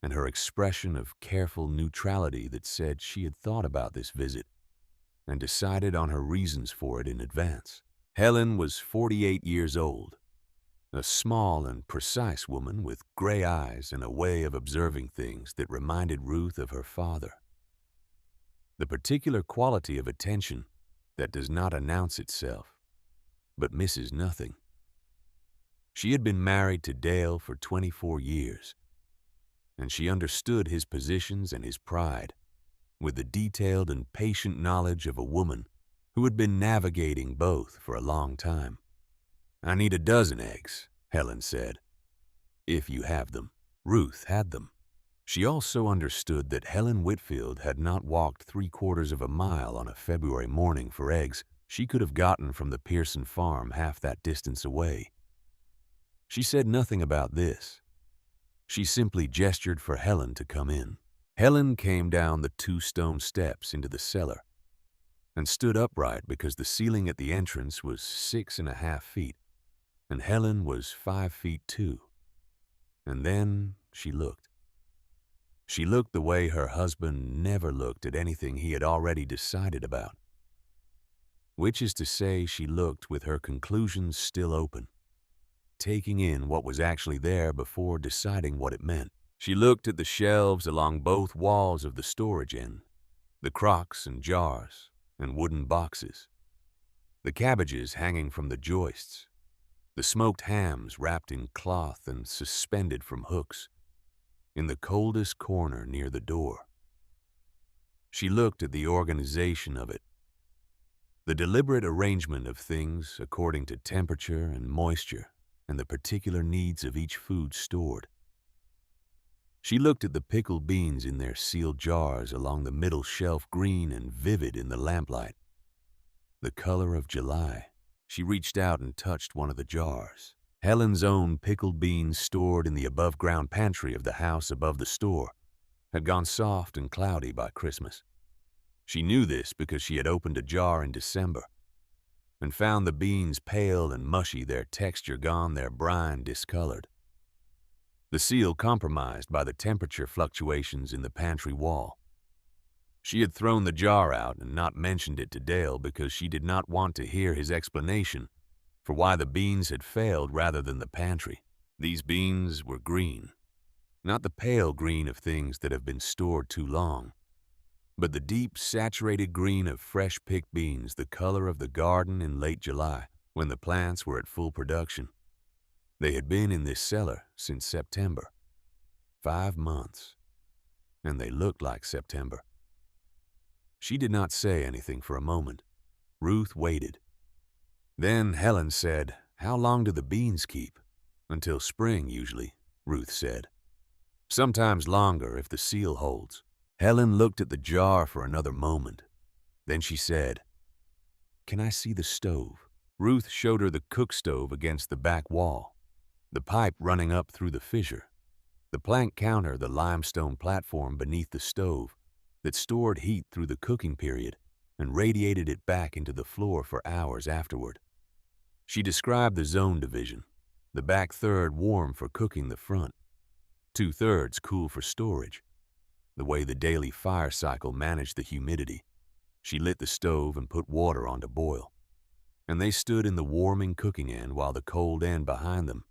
and her expression of careful neutrality that said she had thought about this visit and decided on her reasons for it in advance. Helen was 48 years old, a small and precise woman with gray eyes and a way of observing things that reminded Ruth of her father. The particular quality of attention that does not announce itself, but misses nothing. She had been married to Dale for 24 years, and she understood his positions and his pride with the detailed and patient knowledge of a woman who had been navigating both for a long time. "I need a dozen eggs," Helen said, "if you have them." Ruth had them. She also understood that Helen Whitfield had not walked 3/4 of a mile on a February morning for eggs she could have gotten from the Pearson farm half that distance away. She said nothing about this. She simply gestured for Helen to come in. Helen came down the 2 stone steps into the cellar and stood upright because the ceiling at the entrance was 6.5 feet, and Helen was 5 feet 2. And then she looked. She looked the way her husband never looked at anything he had already decided about. which is to say she looked with her conclusions still open, taking in what was actually there before deciding what it meant. She looked at the shelves along both walls of the storage end, the crocks and jars and wooden boxes, the cabbages hanging from the joists, the smoked hams wrapped in cloth and suspended from hooks, in the coldest corner near the door. She looked at the organization of it, the deliberate arrangement of things according to temperature and moisture and the particular needs of each food stored. She looked at the pickled beans in their sealed jars along the middle shelf, green and vivid in the lamplight, the color of July. She reached out and touched one of the jars. Helen's own pickled beans stored in the above-ground pantry of the house above the store had gone soft and cloudy by Christmas. She knew this because she had opened a jar in December and found the beans pale and mushy, their texture gone, their brine discolored. The seal compromised by the temperature fluctuations in the pantry wall. She had thrown the jar out and not mentioned it to Dale because she did not want to hear his explanation for why the beans had failed rather than the pantry. These beans were green, not the pale green of things that have been stored too long, but the deep, saturated green of fresh-picked beans, the color of the garden in late July when the plants were at full production. They had been in this cellar since September, 5 months, and they looked like September. She did not say anything for a moment. Ruth waited. Then Helen said, "How long do the beans keep?" "Until spring, usually," Ruth said. "Sometimes longer if the seal holds." Helen looked at the jar for another moment. Then she said, "Can I see the stove?" Ruth showed her the cook stove against the back wall, the pipe running up through the fissure, the plank counter, the limestone platform beneath the stove that stored heat through the cooking period and radiated it back into the floor for hours afterward. She described the zone division, the back third warm for cooking, the front 2/3 cool for storage, the way the daily fire cycle managed the humidity. She lit the stove and put water on to boil, and they stood in the warming cooking end while the cold end behind them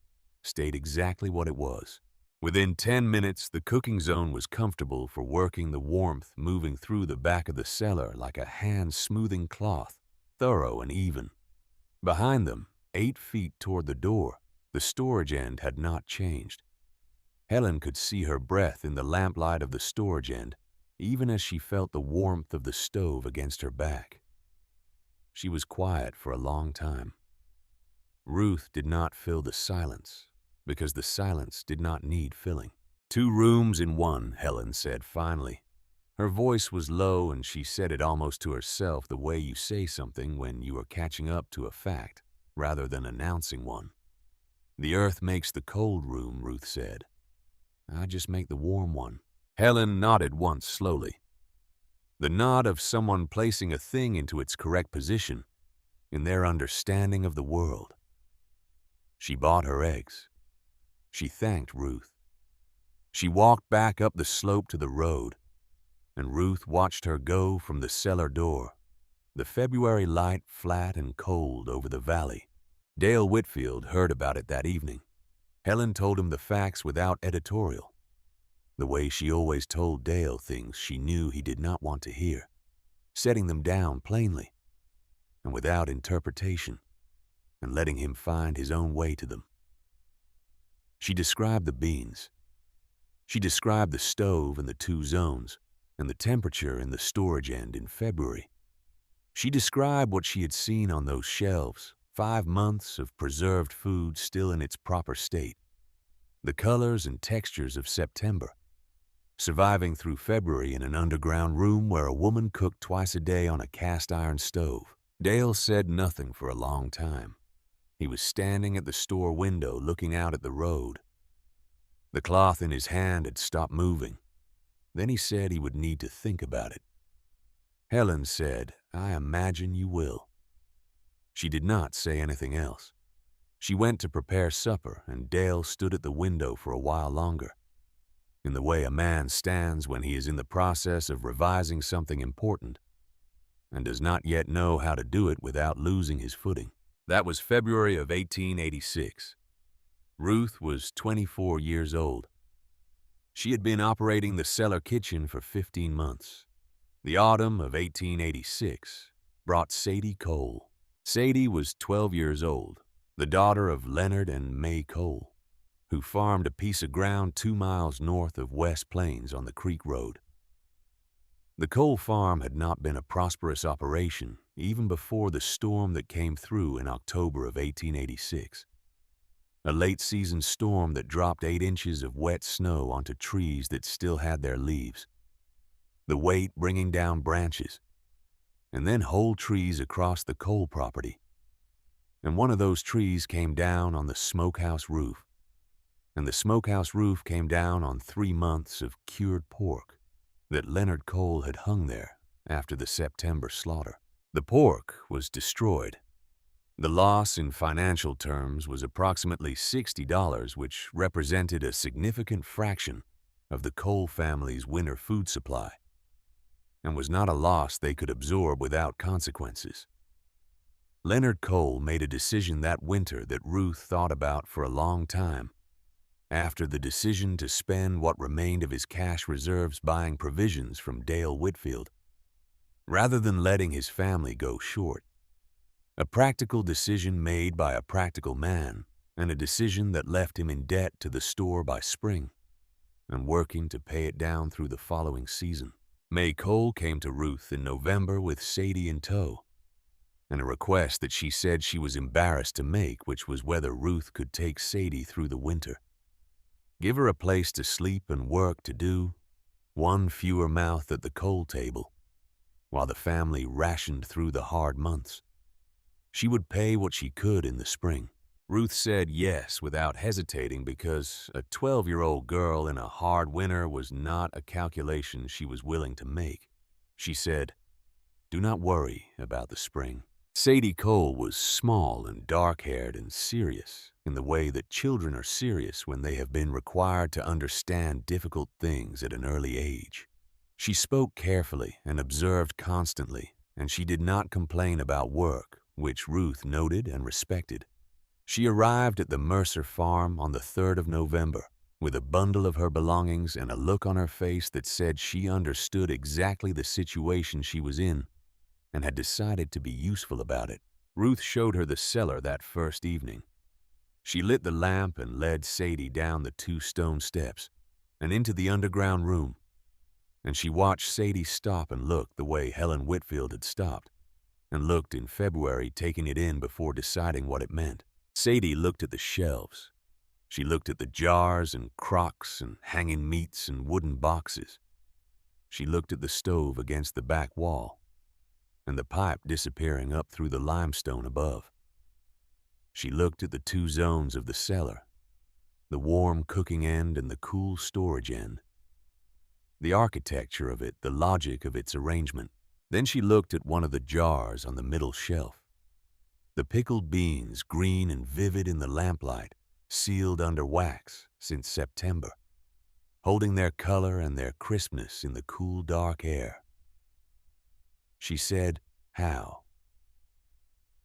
stayed exactly what it was. Within 10 minutes, the cooking zone was comfortable for working, the warmth moving through the back of the cellar like a hand smoothing cloth, thorough and even. Behind them, 8 feet toward the door, the storage end had not changed. Helen could see her breath in the lamplight of the storage end, even as she felt the warmth of the stove against her back. She was quiet for a long time. Ruth did not fill the silence, because the silence did not need filling. 2 rooms in one, Helen said finally. Her voice was low, and she said it almost to herself, the way you say something when you are catching up to a fact, rather than announcing one. "The earth makes the cold room," Ruth said. "I just make the warm one." Helen nodded once slowly, the nod of someone placing a thing into its correct position in their understanding of the world. She bought her eggs. She thanked Ruth. She walked back up the slope to the road, and Ruth watched her go from the cellar door, the February light flat and cold over the valley. Dale Whitfield heard about it that evening. Helen told him the facts without editorial, the way she always told Dale things she knew he did not want to hear, setting them down plainly and without interpretation, and letting him find his own way to them. She described the beans. She described the stove and the 2 zones, and the temperature in the storage end in February. She described what she had seen on those shelves, 5 months of preserved food still in its proper state, the colors and textures of September, surviving through February in an underground room where a woman cooked twice a day on a cast-iron stove. Dale said nothing for a long time. He was standing at the store window looking out at the road. The cloth in his hand had stopped moving. Then he said he would need to think about it. Helen said, "I imagine you will." She did not say anything else. She went to prepare supper, and Dale stood at the window for a while longer, in the way a man stands when he is in the process of revising something important, and does not yet know how to do it without losing his footing. That was February of 1886. Ruth was 24 years old. She had been operating the cellar kitchen for 15 months. The autumn of 1886 brought Sadie Cole. Sadie was 12 years old, the daughter of Leonard and May Cole, who farmed a piece of ground 2 miles north of West Plains on the Creek Road. The Cole farm had not been a prosperous operation even before the storm that came through in October of 1886. A late-season storm that dropped 8 inches of wet snow onto trees that still had their leaves, the weight bringing down branches, and then whole trees across the Cole property. And one of those trees came down on the smokehouse roof, and the smokehouse roof came down on 3 months of cured pork that Leonard Cole had hung there after the September slaughter. The pork was destroyed. The loss in financial terms was approximately $60, which represented a significant fraction of the Cole family's winter food supply, and was not a loss they could absorb without consequences. Leonard Cole made a decision that winter that Ruth thought about for a long time. After the decision to spend what remained of his cash reserves buying provisions from Dale Whitfield, rather than letting his family go short. A practical decision made by a practical man, and a decision that left him in debt to the store by spring, and working to pay it down through the following season. May Cole came to Ruth in November with Sadie in tow, and a request that she said she was embarrassed to make, which was whether Ruth could take Sadie through the winter. Give her a place to sleep and work to do, one fewer mouth at the Cole table, while the family rationed through the hard months. She would pay what she could in the spring. Ruth said yes without hesitating because a 12-year-old girl in a hard winter was not a calculation she was willing to make. She said, "Do not worry about the spring." Sadie Cole was small and dark-haired and serious in the way that children are serious when they have been required to understand difficult things at an early age. She spoke carefully and observed constantly, and she did not complain about work, which Ruth noted and respected. She arrived at the Mercer farm on the 3rd of November with a bundle of her belongings and a look on her face that said she understood exactly the situation she was in and had decided to be useful about it. Ruth showed her the cellar that first evening. She lit the lamp and led Sadie down the 2 stone steps and into the underground room, and she watched Sadie stop and look the way Helen Whitfield had stopped, and looked in February, taking it in before deciding what it meant. Sadie looked at the shelves. She looked at the jars and crocks and hanging meats and wooden boxes. She looked at the stove against the back wall and the pipe disappearing up through the limestone above. She looked at the 2 zones of the cellar, the warm cooking end and the cool storage end, the architecture of it, the logic of its arrangement. Then she looked at one of the jars on the middle shelf. The pickled beans, green and vivid in the lamplight, sealed under wax since September, holding their color and their crispness in the cool, dark air. She said, "How?"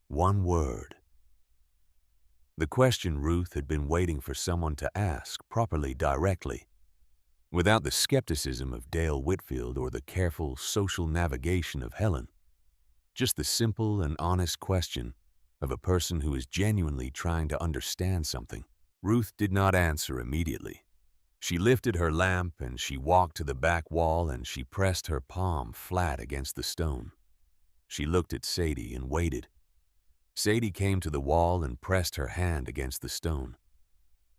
One word. The question Ruth had been waiting for someone to ask properly, directly, without the skepticism of Dale Whitfield or the careful social navigation of Helen. Just the simple and honest question of a person who is genuinely trying to understand something. Ruth did not answer immediately. She lifted her lamp and she walked to the back wall and she pressed her palm flat against the stone. She looked at Sadie and waited. Sadie came to the wall and pressed her hand against the stone.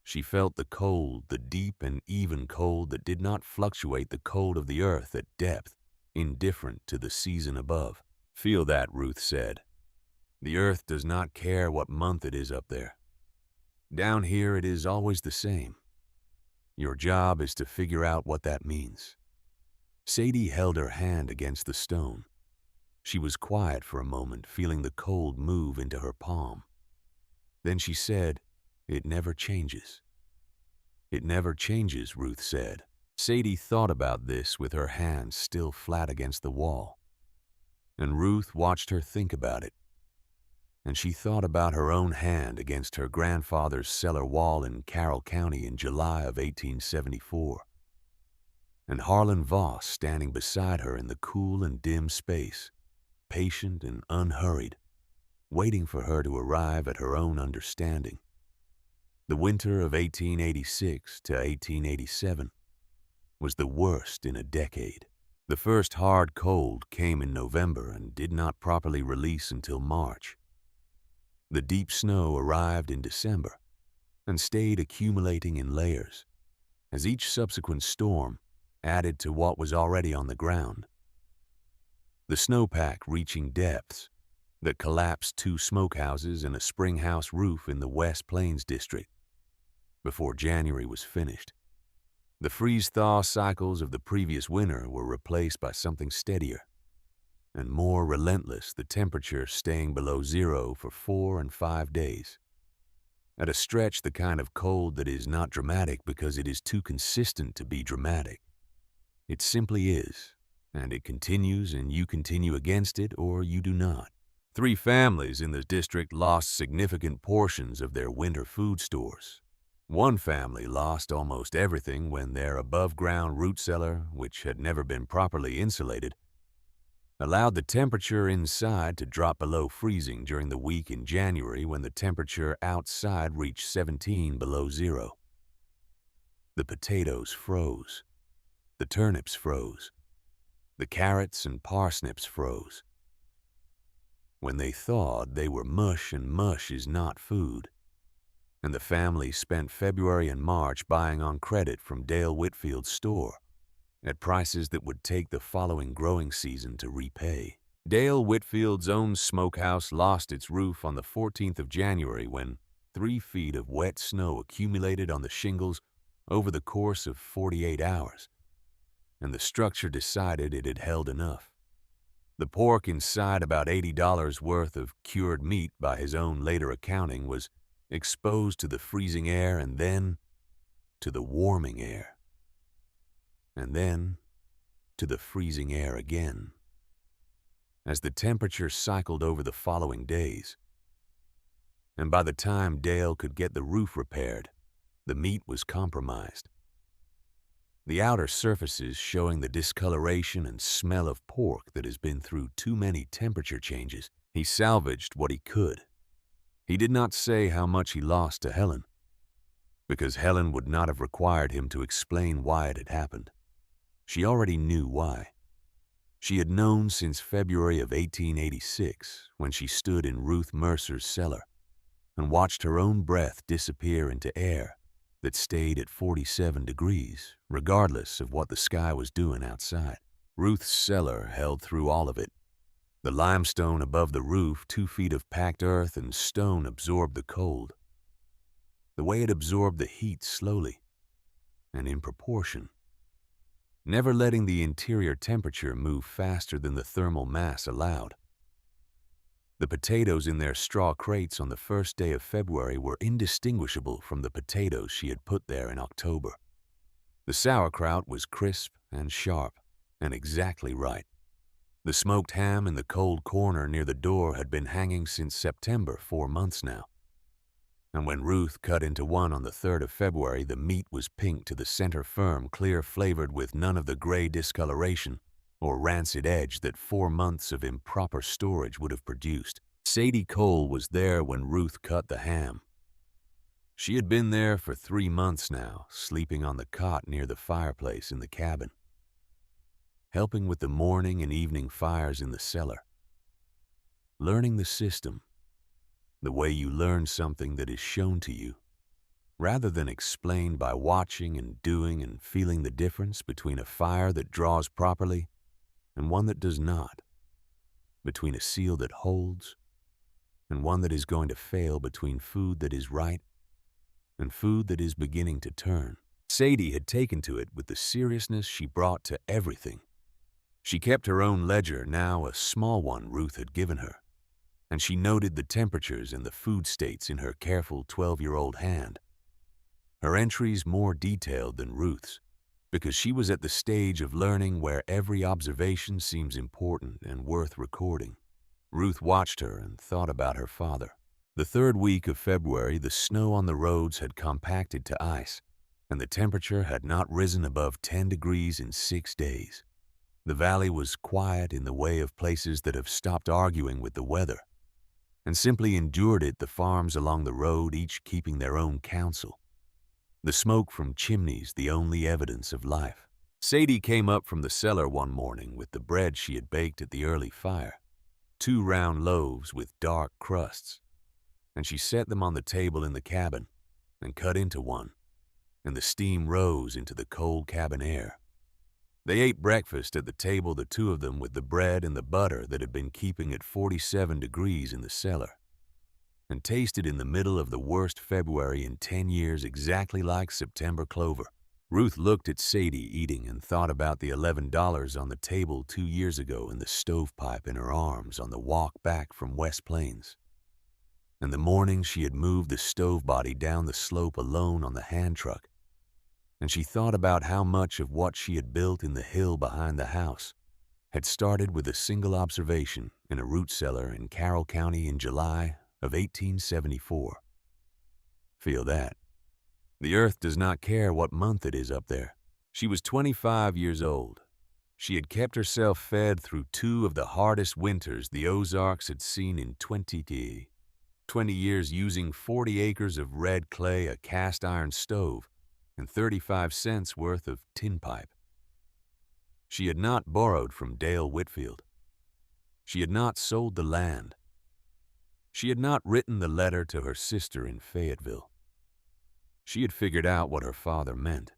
She felt the cold, the deep and even cold that did not fluctuate the cold of the earth at depth, indifferent to the season above. "Feel that," Ruth said. "The earth does not care what month it is up there. Down here it is always the same. Your job is to figure out what that means." Sadie held her hand against the stone. She was quiet for a moment, feeling the cold move into her palm. Then she said, "It never changes." "It never changes," Ruth said. Sadie thought about this with her hands still flat against the wall. And Ruth watched her think about it. And she thought about her own hand against her grandfather's cellar wall in Carroll County in July of 1874. And Harlan Voss standing beside her in the cool and dim space, patient and unhurried, waiting for her to arrive at her own understanding. The winter of 1886 to 1887 was the worst in a decade. The first hard cold came in November and did not properly release until March. The deep snow arrived in December and stayed accumulating in layers as each subsequent storm added to what was already on the ground. The snowpack reaching depths that collapsed 2 smokehouses and a spring house roof in the West Plains district before January was finished. The freeze-thaw cycles of the previous winter were replaced by something steadier and more relentless, the temperature staying below zero for 4 and 5 days. At a stretch, the kind of cold that is not dramatic because it is too consistent to be dramatic. It simply is, and it continues, and you continue against it or you do not. 3 families in the district lost significant portions of their winter food stores. One family lost almost everything when their above-ground root cellar, which had never been properly insulated, allowed the temperature inside to drop below freezing during the week in January when the temperature outside reached 17 below zero. The potatoes froze. The turnips froze. The carrots and parsnips froze. When they thawed, they were mush, and mush is not food. And the family spent February and March buying on credit from Dale Whitfield's store at prices that would take the following growing season to repay. Dale Whitfield's own smokehouse lost its roof on the 14th of January when 3 feet of wet snow accumulated on the shingles over the course of 48 hours, and the structure decided it had held enough. The pork inside about $80 worth of cured meat by his own later accounting was exposed to the freezing air and then to the warming air, and then to the freezing air again, as the temperature cycled over the following days. And by the time Dale could get the roof repaired, the meat was compromised. The outer surfaces showing the discoloration and smell of pork that has been through too many temperature changes. He salvaged what he could. He did not say how much he lost to Helen, because Helen would not have required him to explain why it had happened. She already knew why. She had known since February of 1886, when she stood in Ruth Mercer's cellar and watched her own breath disappear into air that stayed at 47 degrees, regardless of what the sky was doing outside. Ruth's cellar held through all of it. The limestone above the roof, 2 feet of packed earth and stone absorbed the cold. The way it absorbed the heat slowly and in proportion, never letting the interior temperature move faster than the thermal mass allowed. The potatoes in their straw crates on the first day of February were indistinguishable from the potatoes she had put there in October. The sauerkraut was crisp and sharp and exactly right. The smoked ham in the cold corner near the door had been hanging since September, 4 months now. And when Ruth cut into one on the 3rd of February, the meat was pink to the center, firm, clear flavored with none of the gray discoloration or rancid edge that 4 months of improper storage would have produced. Sadie Cole was there when Ruth cut the ham. She had been there for 3 months now, sleeping on the cot near the fireplace in the cabin, helping with the morning and evening fires in the cellar, learning the system, the way you learn something that is shown to you, rather than explained by watching and doing and feeling the difference between a fire that draws properly and one that does not, between a seal that holds and one that is going to fail, between food that is right and food that is beginning to turn. Sadie had taken to it with the seriousness she brought to everything. She kept her own ledger, now a small one Ruth had given her, and she noted the temperatures and the food states in her careful 12-year-old hand, her entries more detailed than Ruth's. because she was at the stage of learning where every observation seems important and worth recording. Ruth watched her and thought about her father. The third week of February, the snow on the roads had compacted to ice, and the temperature had not risen above 10 degrees in 6 days. The valley was quiet in the way of places that have stopped arguing with the weather and simply endured it, the farms along the road each keeping their own counsel. The smoke from chimneys the only evidence of life. Sadie came up from the cellar one morning with the bread she had baked at the early fire, 2 round loaves with dark crusts, and she set them on the table in the cabin and cut into one, and the steam rose into the cold cabin air. They ate breakfast at the table, the two of them, with the bread and the butter that had been keeping at 47 degrees in the cellar, and tasted in the middle of the worst February in 10 years, exactly like September clover. Ruth looked at Sadie eating and thought about the $11 on the table 2 years ago and the stovepipe in her arms on the walk back from West Plains, and the morning she had moved the stove body down the slope alone on the hand truck. And she thought about how much of what she had built in the hill behind the house had started with a single observation in a root cellar in Carroll County in July of 1874. Feel that. The earth does not care what month it is up there. She was 25 years old. She had kept herself fed through 2 of the hardest winters the Ozarks had seen in 20 years, using 40 acres of red clay, a cast iron stove, and 35 cents worth of tin pipe. She had not borrowed from Dale Whitfield. She had not sold the land. She had not written the letter to her sister in Fayetteville. She had figured out what her father meant.